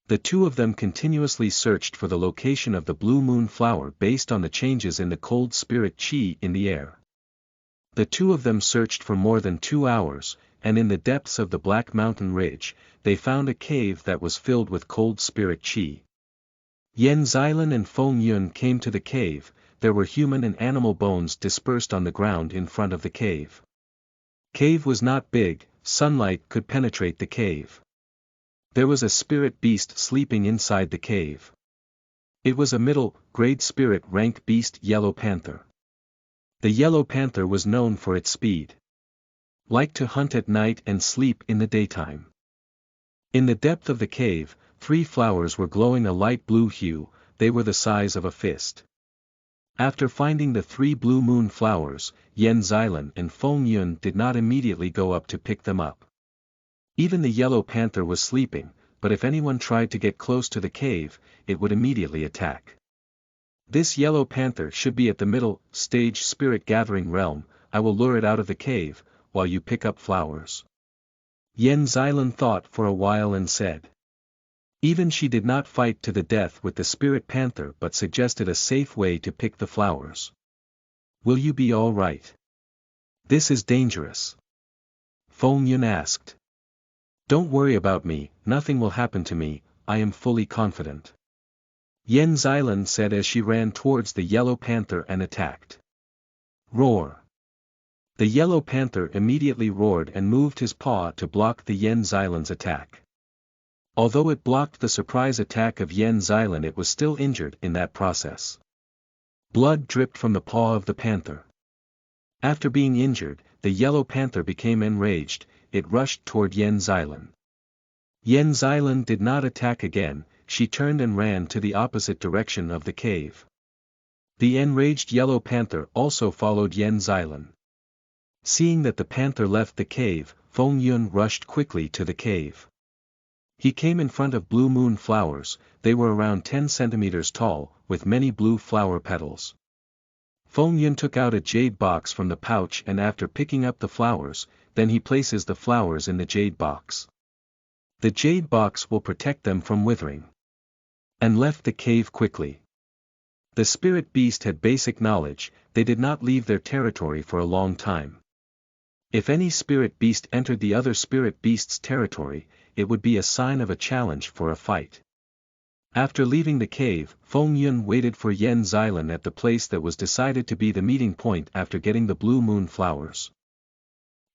The 2 of them continuously searched for the location of the Blue Moon Flower based on the changes in the cold spirit chi in the air. The 2 of them searched for more than 2 hours, and in the depths of the Black Mountain Ridge, they found a cave that was filled with cold spirit chi. Yen Xilan and Feng Yun came to the cave. There were human and animal bones dispersed on the ground in front of the cave. Cave was not big, sunlight could penetrate the cave. There was a spirit beast sleeping inside the cave. It was a middle-grade spirit rank beast, Yellow Panther. The Yellow Panther was known for its speed. Liked to hunt at night and sleep in the daytime. In the depth of the cave, 3 flowers were glowing a light blue hue. They were the size of a fist. After finding the 3 blue moon flowers, Yen Xilan and Feng Yun did not immediately go up to pick them up. Even the yellow panther was sleeping, but if anyone tried to get close to the cave, it would immediately attack. This yellow panther should be at the middle stage spirit gathering realm. I will lure it out of the cave, while you pick up flowers. Yen Xilan thought for a while and said. Even she did not fight to the death with the spirit panther but suggested a safe way to pick the flowers. Will you be all right? This is dangerous. Feng Yun asked. Don't worry about me, nothing will happen to me, I am fully confident. Yen Xilan said as she ran towards the yellow panther and attacked. Roar. The yellow panther immediately roared and moved his paw to block the Yen Xilan's attack. Although it blocked the surprise attack of Yen Xilan, it was still injured in that process. Blood dripped from the paw of the panther. After being injured, the yellow panther became enraged, it rushed toward Yen Xilan. Yen Xilan did not attack again, she turned and ran to the opposite direction of the cave. The enraged yellow panther also followed Yen Xilan. Seeing that the panther left the cave, Feng Yun rushed quickly to the cave. He came in front of blue moon flowers, they were around 10 centimeters tall, with many blue flower petals. Feng Yun took out a jade box from the pouch and after picking up the flowers, then he places the flowers in the jade box. The jade box will protect them from withering. And left the cave quickly. The spirit beast had basic knowledge, they did not leave their territory for a long time. If any spirit beast entered the other spirit beast's territory, it would be a sign of a challenge for a fight. After leaving the cave, Feng Yun waited for Yen Xilan at the place that was decided to be the meeting point after getting the blue moon flowers.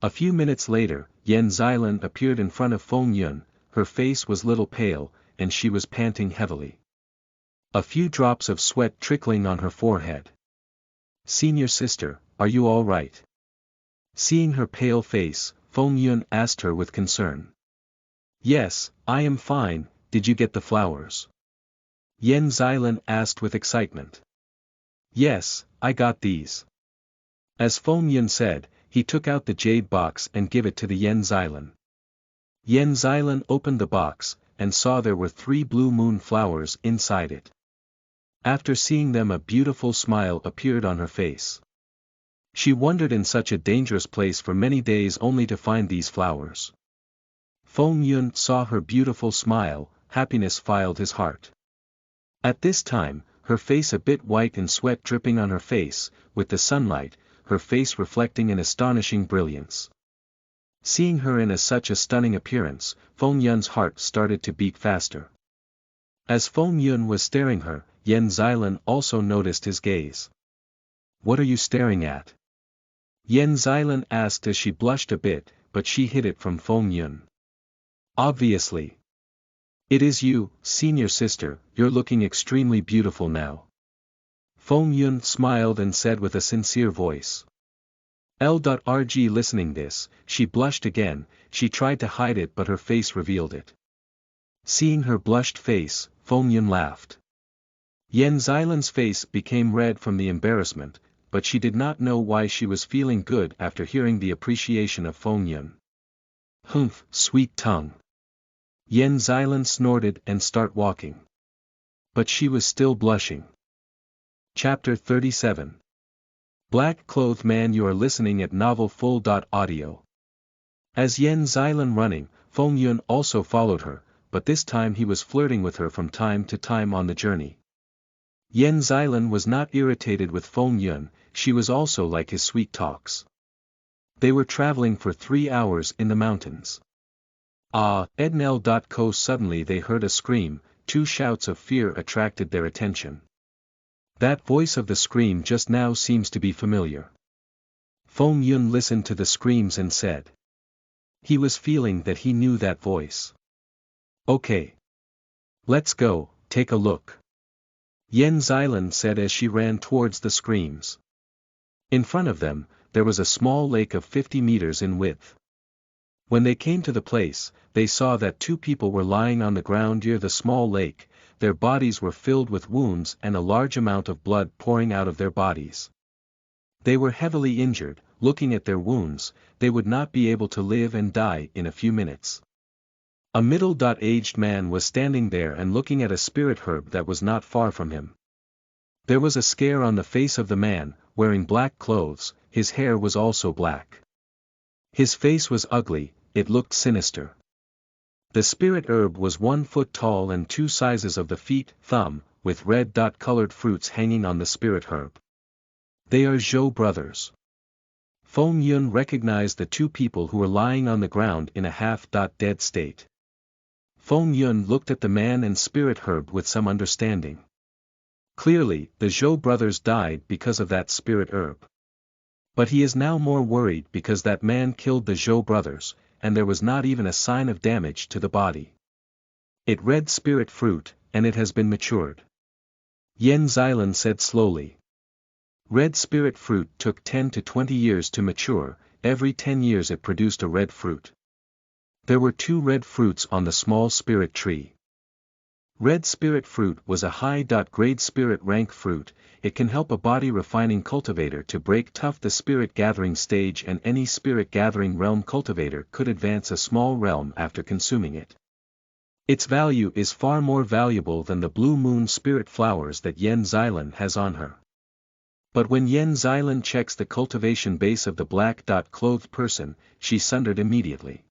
A few minutes later, Yen Xilan appeared in front of Feng Yun, her face was little pale, and she was panting heavily. A few drops of sweat trickling on her forehead. Senior sister, are you all right? Seeing her pale face, Feng Yun asked her with concern. Yes, I am fine, did you get the flowers? Yen Xilan asked with excitement. Yes, I got these. As Feng Yun said, he took out the jade box and gave it to the Yen Xilan. Yen Xilan opened the box, and saw there were 3 blue moon flowers inside it. After seeing them, a beautiful smile appeared on her face. She wandered in such a dangerous place for many days only to find these flowers. Feng Yun saw her beautiful smile, happiness filled his heart. At this time, her face a bit white and sweat dripping on her face, with the sunlight, her face reflecting an astonishing brilliance. Seeing her in such a stunning appearance, Feng Yun's heart started to beat faster. As Feng Yun was staring her, Yen Xilan also noticed his gaze. What are you staring at? Yen Xilan asked as she blushed a bit, but she hid it from Feng Yun. Obviously. It is you, senior sister, you're looking extremely beautiful now. Feng Yun smiled and said with a sincere voice. L.RG listening this, she blushed again, she tried to hide it but her face revealed it. Seeing her blushed face, Feng Yun laughed. Yen Xilan's face became red from the embarrassment, but she did not know why she was feeling good after hearing the appreciation of Feng Yun. Humph, sweet tongue. Yen Xilan snorted and started walking. But she was still blushing. Chapter 37. Black Clothed Man. You are listening at novelfull.audio. As Yen Xilan running, Feng Yun also followed her, but this time he was flirting with her from time to time on the journey. Yen Xilan was not irritated with Feng Yun, she was also like his sweet talks. They were traveling for 3 hours in the mountains. Ednl.co. Suddenly they heard a scream, 2 shouts of fear attracted their attention. That voice of the scream just now seems to be familiar. Feng Yun listened to the screams and said. He was feeling that he knew that voice. Okay. Let's go, take a look. Yen Xilan said as she ran towards the screams. In front of them, there was a small lake of 50 meters in width. When they came to the place, they saw that 2 people were lying on the ground near the small lake, their bodies were filled with wounds and a large amount of blood pouring out of their bodies. They were heavily injured. Looking at their wounds, they would not be able to live and die in a few minutes. A middle-aged man was standing there and looking at a spirit herb that was not far from him. There was a scare on the face of the man, wearing black clothes. His hair was also black. His face was ugly, it looked sinister. The spirit herb was 1 foot tall and 2 sizes of the feet, thumb, with red dot-colored fruits hanging on the spirit herb. They are Zhou brothers. Feng Yun recognized the 2 people who were lying on the ground in a half-dead state. Feng Yun looked at the man and spirit herb with some understanding. Clearly, the Zhou brothers died because of that spirit herb. But he is now more worried because that man killed the Zhou brothers, and there was not even a sign of damage to the body. It red spirit fruit, and it has been matured. Yan Xilan said slowly. Red spirit fruit took 10 to 20 years to mature. Every 10 years it produced a red fruit. There were 2 red fruits on the small spirit tree. Red spirit fruit was a high-grade spirit rank fruit. It can help a body refining cultivator to break tough the spirit gathering stage, and any spirit gathering realm cultivator could advance a small realm after consuming it. Its value is far more valuable than the blue moon spirit flowers that Yan Xilan has on her. But when Yan Xilan checks the cultivation base of the black-clothed person, she sundered immediately.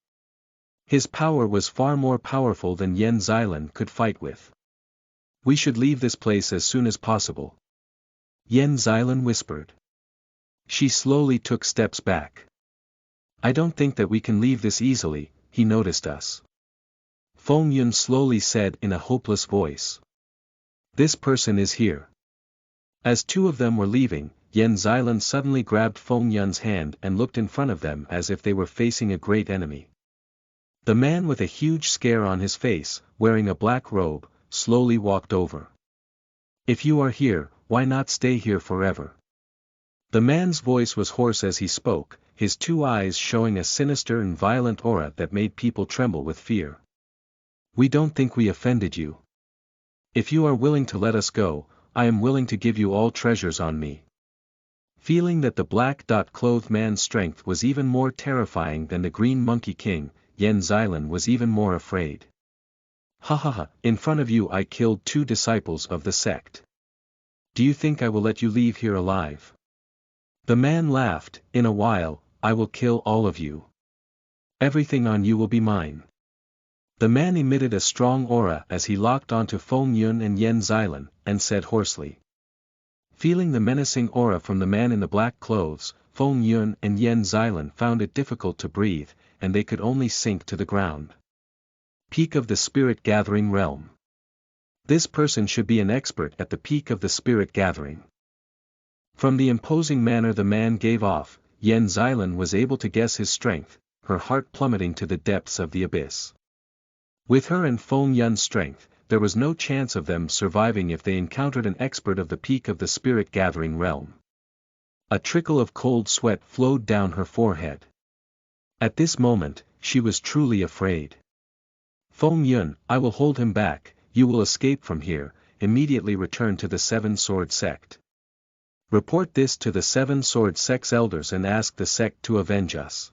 His power was far more powerful than Yan Xilan could fight with. We should leave this place as soon as possible. Yan Xilan whispered. She slowly took steps back. I don't think that we can leave this easily. He noticed us. Feng Yun slowly said in a hopeless voice. This person is here. As 2 of them were leaving, Yan Xilan suddenly grabbed Feng Yun's hand and looked in front of them as if they were facing a great enemy. The man with a huge scare on his face, wearing a black robe, slowly walked over. If you are here, why not stay here forever? The man's voice was hoarse as he spoke, his 2 eyes showing a sinister and violent aura that made people tremble with fear. We don't think we offended you. If you are willing to let us go, I am willing to give you all treasures on me. Feeling that the black-clothed man's strength was even more terrifying than the Green Monkey King, Yan Xilan was even more afraid. Ha ha ha, in front of you I killed 2 disciples of the sect. Do you think I will let you leave here alive? The man laughed. In a while, I will kill all of you. Everything on you will be mine. The man emitted a strong aura as he locked onto Feng Yun and Yan Xilan, and said hoarsely. Feeling the menacing aura from the man in the black clothes, Feng Yun and Yan Xilan found it difficult to breathe, and they could only sink to the ground. Peak of the Spirit Gathering Realm. This person should be an expert at the peak of the spirit gathering. From the imposing manner the man gave off, Yan Xilan was able to guess his strength, her heart plummeting to the depths of the abyss. With her and Feng Yun's strength, there was no chance of them surviving if they encountered an expert of the peak of the spirit gathering realm. A trickle of cold sweat flowed down her forehead. At this moment, she was truly afraid. Feng Yun, I will hold him back. You will escape from here, immediately return to the 7 Sword Sect. Report this to the 7 Sword Sect's elders and ask the sect to avenge us.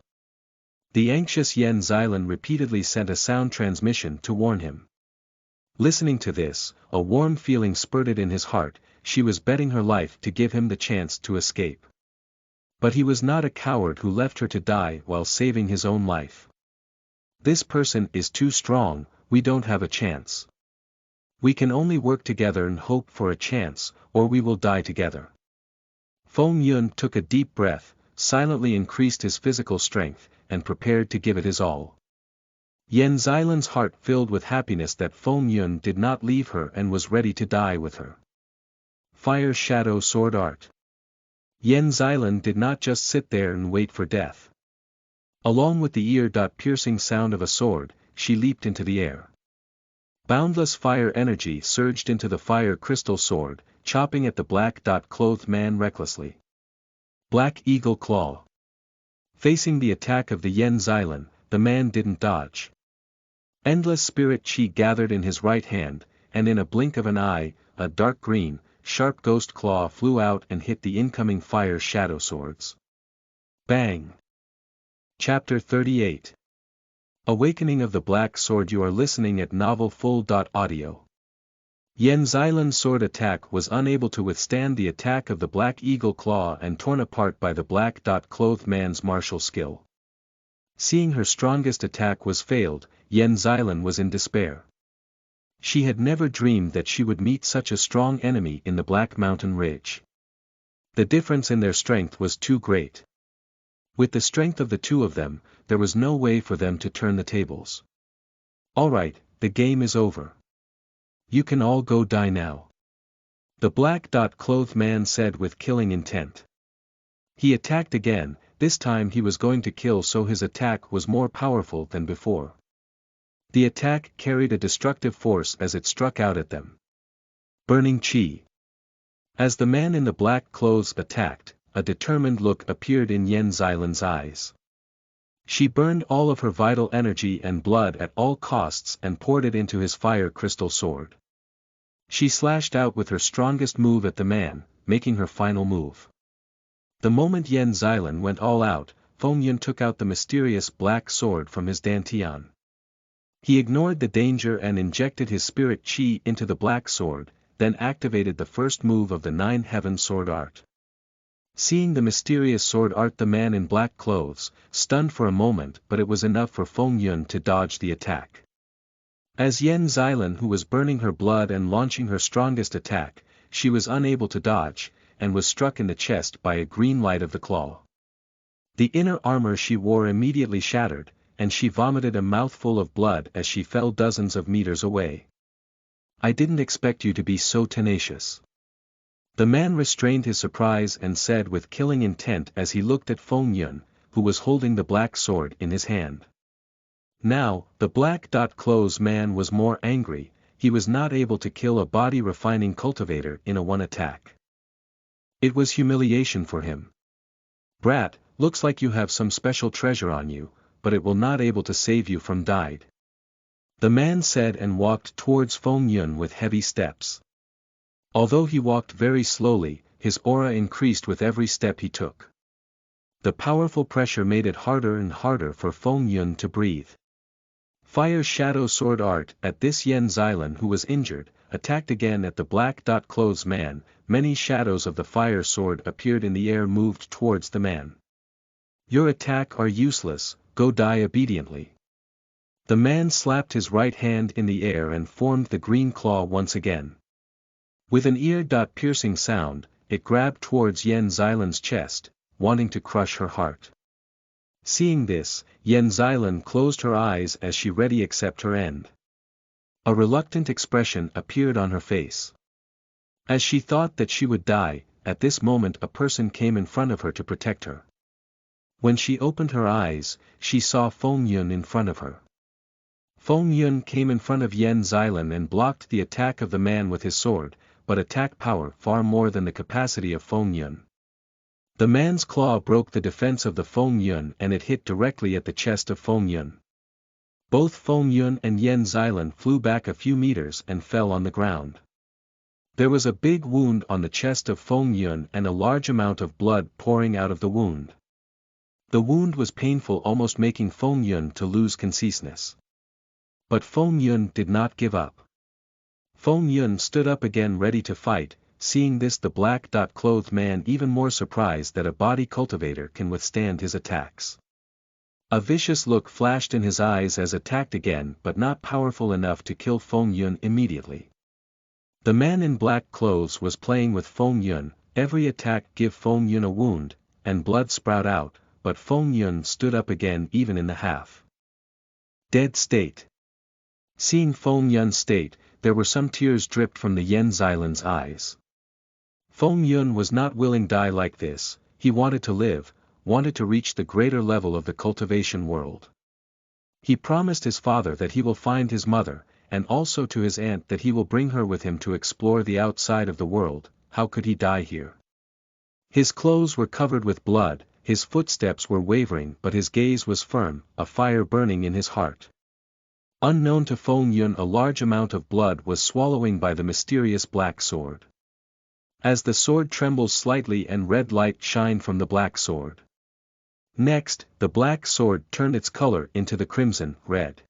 The anxious Yan Xilan repeatedly sent a sound transmission to warn him. Listening to this, a warm feeling spurted in his heart. She was betting her life to give him the chance to escape. But he was not a coward who left her to die while saving his own life. This person is too strong, we don't have a chance. We can only work together and hope for a chance, or we will die together. Feng Yun took a deep breath, silently increased his physical strength, and prepared to give it his all. Yan Xilan's heart filled with happiness that Feng Yun did not leave her and was ready to die with her. Fire Shadow Sword Art. Yan Xilan did not just sit there and wait for death. Along with the ear-piercing sound of a sword, she leaped into the air. Boundless fire energy surged into the fire crystal sword, chopping at the black-clothed man recklessly. Black Eagle Claw. Facing the attack of the Yan Xilan, the man didn't dodge. Endless spirit chi gathered in his right hand, and in a blink of an eye, a dark green, sharp ghost claw flew out and hit the incoming fire shadow swords. Bang! Chapter 38 Awakening of the Black Sword. You are listening at NovelFull.audio. Yen Xilan's sword attack was unable to withstand the attack of the Black Eagle Claw and torn apart by the black-clothed man's martial skill. Seeing her strongest attack was failed, Yen Xilan was in despair. She had never dreamed that she would meet such a strong enemy in the Black Mountain Ridge. The difference in their strength was too great. With the strength of the two of them, there was no way for them to turn the tables. Alright, the game is over. You can all go die now. The black-clothed man said with killing intent. He attacked again, this time he was going to kill, so his attack was more powerful than before. The attack carried a destructive force as it struck out at them. Burning Chi. As the man in the black clothes attacked, a determined look appeared in Yen Xilan's eyes. She burned all of her vital energy and blood at all costs and poured it into his fire crystal sword. She slashed out with her strongest move at the man, making her final move. The moment Yen Xilan went all out, Feng Yun took out the mysterious black sword from his dantian. He ignored the danger and injected his spirit chi into the black sword, then activated the first move of the Nine Heaven sword art. Seeing the mysterious sword art, the man in black clothes, stunned for a moment, but it was enough for Feng Yun to dodge the attack. As Yen Xilan, who was burning her blood and launching her strongest attack, she was unable to dodge, and was struck in the chest by a green light of the claw. The inner armor she wore immediately shattered, and she vomited a mouthful of blood as she fell dozens of meters away. I didn't expect you to be so tenacious. The man restrained his surprise and said with killing intent as he looked at Feng Yun, who was holding the black sword in his hand. Now, the black-clothes man was more angry. He was not able to kill a body-refining cultivator in a one attack. It was humiliation for him. Brat, looks like you have some special treasure on you, but it will not able to save you from died. The man said and walked towards Feng Yun with heavy steps. Although he walked very slowly, his aura increased with every step he took. The powerful pressure made it harder and harder for Feng Yun to breathe. Fire Shadow Sword Art. At this, Yen Xilan, who was injured, attacked again at the black-clothes man. Many shadows of the fire sword appeared in the air, moved towards the man. Your attack are useless, go die obediently. The man slapped his right hand in the air and formed the green claw once again. With an ear-piercing sound, it grabbed towards Yen Xilan's chest, wanting to crush her heart. Seeing this, Yen Xilan closed her eyes as she ready accept her end. A reluctant expression appeared on her face. As she thought that she would die, at this moment a person came in front of her to protect her. When she opened her eyes, she saw Feng Yun in front of her. Feng Yun came in front of Yen Xilan and blocked the attack of the man with his sword, but attack power far more than the capacity of Feng Yun. The man's claw broke the defense of the Feng Yun and it hit directly at the chest of Feng Yun. Both Feng Yun and Yen Xilan flew back a few meters and fell on the ground. There was a big wound on the chest of Feng Yun and a large amount of blood pouring out of the wound. The wound was painful, almost making Feng Yun to lose consciousness. But Feng Yun did not give up. Feng Yun stood up again ready to fight. Seeing this, the black-clothed man even more surprised that a body cultivator can withstand his attacks. A vicious look flashed in his eyes as attacked again, but not powerful enough to kill Feng Yun immediately. The man in black clothes was playing with Feng Yun. Every attack give Feng Yun a wound, and blood sprout out, but Feng Yun stood up again even in the half dead state. Seeing Feng Yun's state, there were some tears dripped from the Yen Xilan's eyes. Feng Yun was not willing to die like this. He wanted to live, wanted to reach the greater level of the cultivation world. He promised his father that he will find his mother, and also to his aunt that he will bring her with him to explore the outside of the world. How could he die here? His clothes were covered with blood, his footsteps were wavering, but his gaze was firm, a fire burning in his heart. Unknown to Feng Yun, a large amount of blood was swallowing by the mysterious black sword. As the sword trembles slightly and red light shine from the black sword. Next, the black sword turned its color into the crimson, red.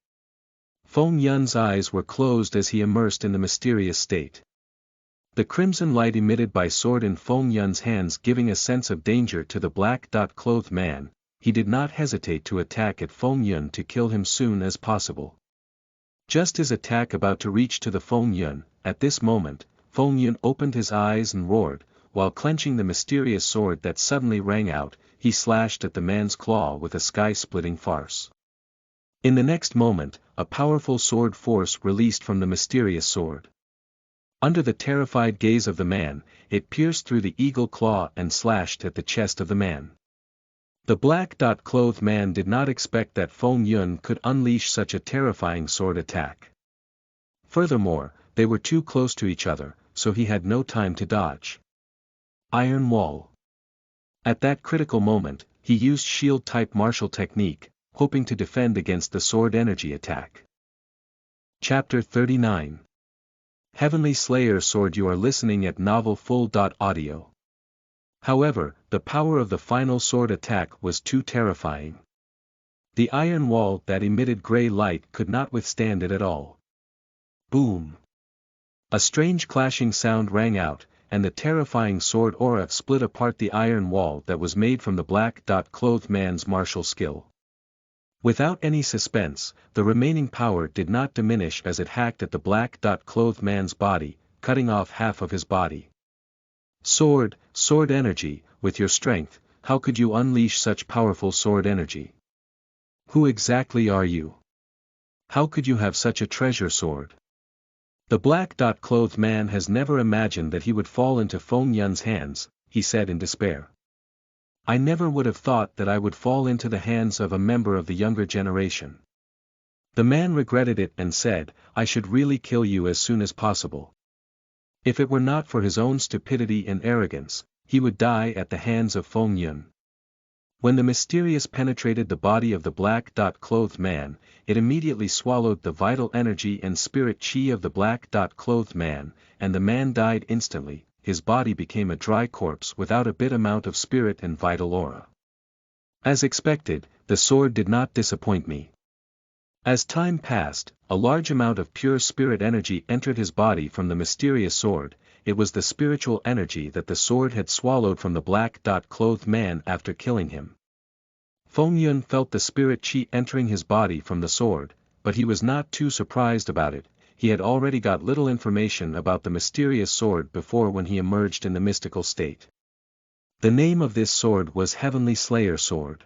Feng Yun's eyes were closed as he immersed in the mysterious state. The crimson light emitted by sword in Feng Yun's hands giving a sense of danger to the black-clothed man, he did not hesitate to attack at Feng Yun to kill him soon as possible. Just as attack about to reach to the Feng Yun, at this moment, Feng Yun opened his eyes and roared, while clenching the mysterious sword that suddenly rang out, he slashed at the man's claw with a sky-splitting farce. In the next moment, a powerful sword force released from the mysterious sword. Under the terrified gaze of the man, it pierced through the eagle claw and slashed at the chest of the man. The black-clothed man did not expect that Feng Yun could unleash such a terrifying sword attack. Furthermore, they were too close to each other, so he had no time to dodge. Iron Wall. At that critical moment, he used shield-type martial technique, hoping to defend against the sword energy attack. Chapter 39. Heavenly Slayer Sword. You are listening at novelfull.audio. However, the power of the final sword attack was too terrifying. The iron wall that emitted gray light could not withstand it at all. Boom! A strange clashing sound rang out, and the terrifying sword aura split apart the iron wall that was made from the black-clothed man's martial skill. Without any suspense, the remaining power did not diminish as it hacked at the black-clothed man's body, cutting off half of his body. Sword energy, with your strength, how could you unleash such powerful sword energy? Who exactly are you? How could you have such a treasure sword? The black-clothed man has never imagined that he would fall into Feng Yun's hands, he said in despair. I never would have thought that I would fall into the hands of a member of the younger generation. The man regretted it and said, I should really kill you as soon as possible. If it were not for his own stupidity and arrogance, he would die at the hands of Feng Yun. When the mysterious penetrated the body of the black-clothed man, it immediately swallowed the vital energy and spirit chi of the black-clothed man, and the man died instantly. His body became a dry corpse without a bit amount of spirit and vital aura. As expected, the sword did not disappoint me. As time passed, a large amount of pure spirit energy entered his body from the mysterious sword. It was the spiritual energy that the sword had swallowed from the black-clothed man after killing him. Feng Yun felt the spirit chi entering his body from the sword, but he was not too surprised about it. He had already got little information about the mysterious sword before when he emerged in the mystical state. The name of this sword was Heavenly Slayer Sword.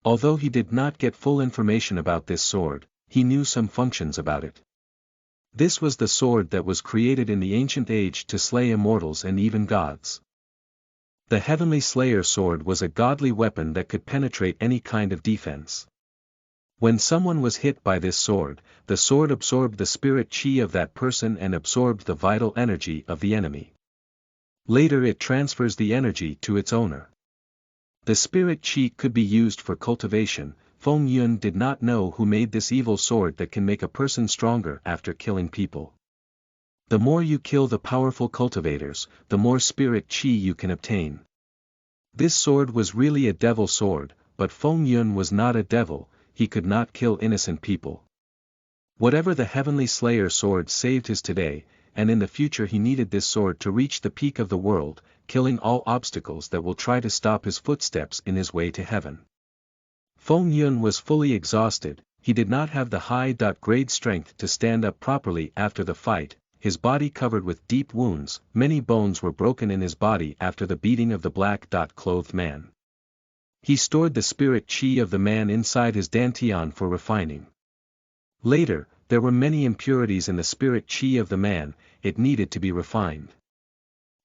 Although he did not get full information about this sword, he knew some functions about it. This was the sword that was created in the ancient age to slay immortals and even gods. The Heavenly Slayer Sword was a godly weapon that could penetrate any kind of defense. When someone was hit by this sword, the sword absorbed the spirit chi of that person and absorbed the vital energy of the enemy. Later it transfers the energy to its owner. The spirit chi could be used for cultivation. Feng Yun did not know who made this evil sword that can make a person stronger after killing people. The more you kill the powerful cultivators, the more spirit chi you can obtain. This sword was really a devil sword, but Feng Yun was not a devil, he could not kill innocent people. Whatever the Heavenly Slayer Sword saved his today, and in the future he needed this sword to reach the peak of the world, killing all obstacles that will try to stop his footsteps in his way to heaven. Feng Yun was fully exhausted, he did not have the high-grade strength to stand up properly after the fight, his body covered with deep wounds, many bones were broken in his body after the beating of the black-clothed man. He stored the spirit chi of the man inside his dantian for refining. Later, there were many impurities in the spirit chi of the man, it needed to be refined.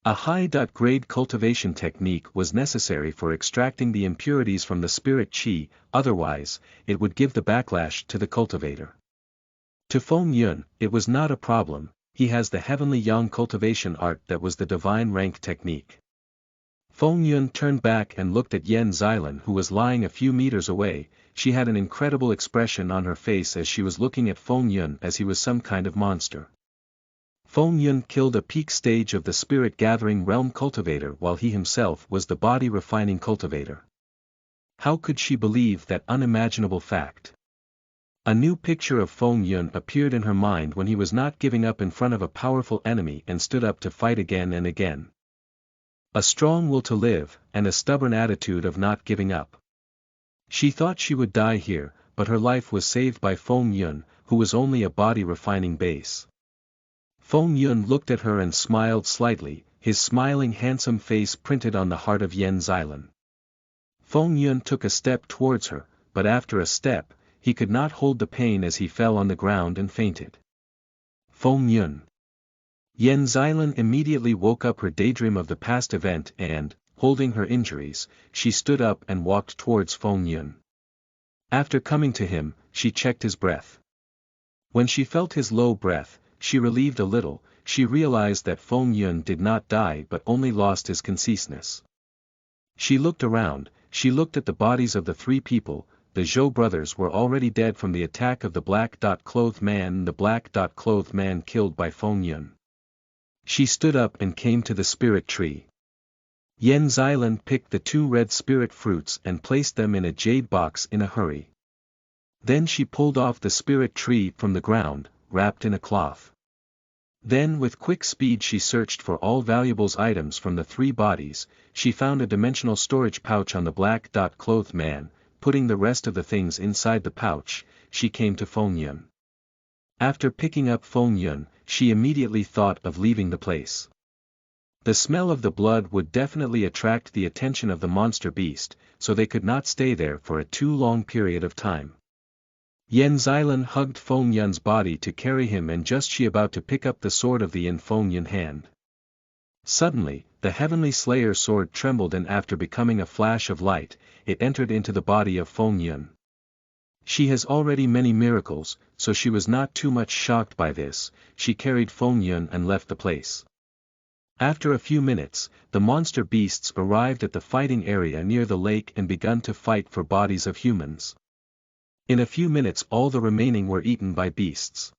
A high-grade cultivation technique was necessary for extracting the impurities from the spirit chi, otherwise, it would give the backlash to the cultivator. To Feng Yun, it was not a problem, he has the heavenly yang cultivation art that was the divine rank technique. Feng Yun turned back and looked at Yen Xilan who was lying a few meters away. She had an incredible expression on her face as she was looking at Feng Yun as he was some kind of monster. Feng Yun killed a peak stage of the spirit-gathering realm cultivator while he himself was the body-refining cultivator. How could she believe that unimaginable fact? A new picture of Feng Yun appeared in her mind when he was not giving up in front of a powerful enemy and stood up to fight again and again. A strong will to live, and a stubborn attitude of not giving up. She thought she would die here, but her life was saved by Feng Yun, who was only a body-refining base. Feng Yun looked at her and smiled slightly, his smiling handsome face printed on the heart of Yen Xilan. Feng Yun took a step towards her, but after a step, he could not hold the pain as he fell on the ground and fainted. Feng Yun. Yen Xilan immediately woke up her daydream of the past event and, holding her injuries, she stood up and walked towards Feng Yun. After coming to him, she checked his breath. When she felt his low breath, she relieved a little. She realized that Feng Yun did not die but only lost his conciseness. She looked around, she looked at the bodies of the three people. The Zhou brothers were already dead from the attack of the black-clothed man and the black-clothed man killed by Feng Yun. She stood up and came to the spirit tree. Yen Xilan picked the 2 red spirit fruits and placed them in a jade box in a hurry. Then she pulled off the spirit tree from the ground, wrapped in a cloth. Then with quick speed she searched for all valuables items from the 3 bodies. She found a dimensional storage pouch on the black-clothed man. Putting the rest of the things inside the pouch, she came to Feng Yun. After picking up Feng Yun, she immediately thought of leaving the place. The smell of the blood would definitely attract the attention of the monster beast, so they could not stay there for a too long period of time. Yen Xilan hugged Feng Yun's body to carry him and just she about to pick up the sword of the Yin Feng Yun hand. Suddenly, the Heavenly Slayer sword trembled and after becoming a flash of light, it entered into the body of Feng Yun. She has already many miracles, so she was not too much shocked by this. She carried Feng Yun and left the place. After a few minutes, the monster beasts arrived at the fighting area near the lake and begun to fight for bodies of humans. In a few minutes all the remaining were eaten by beasts.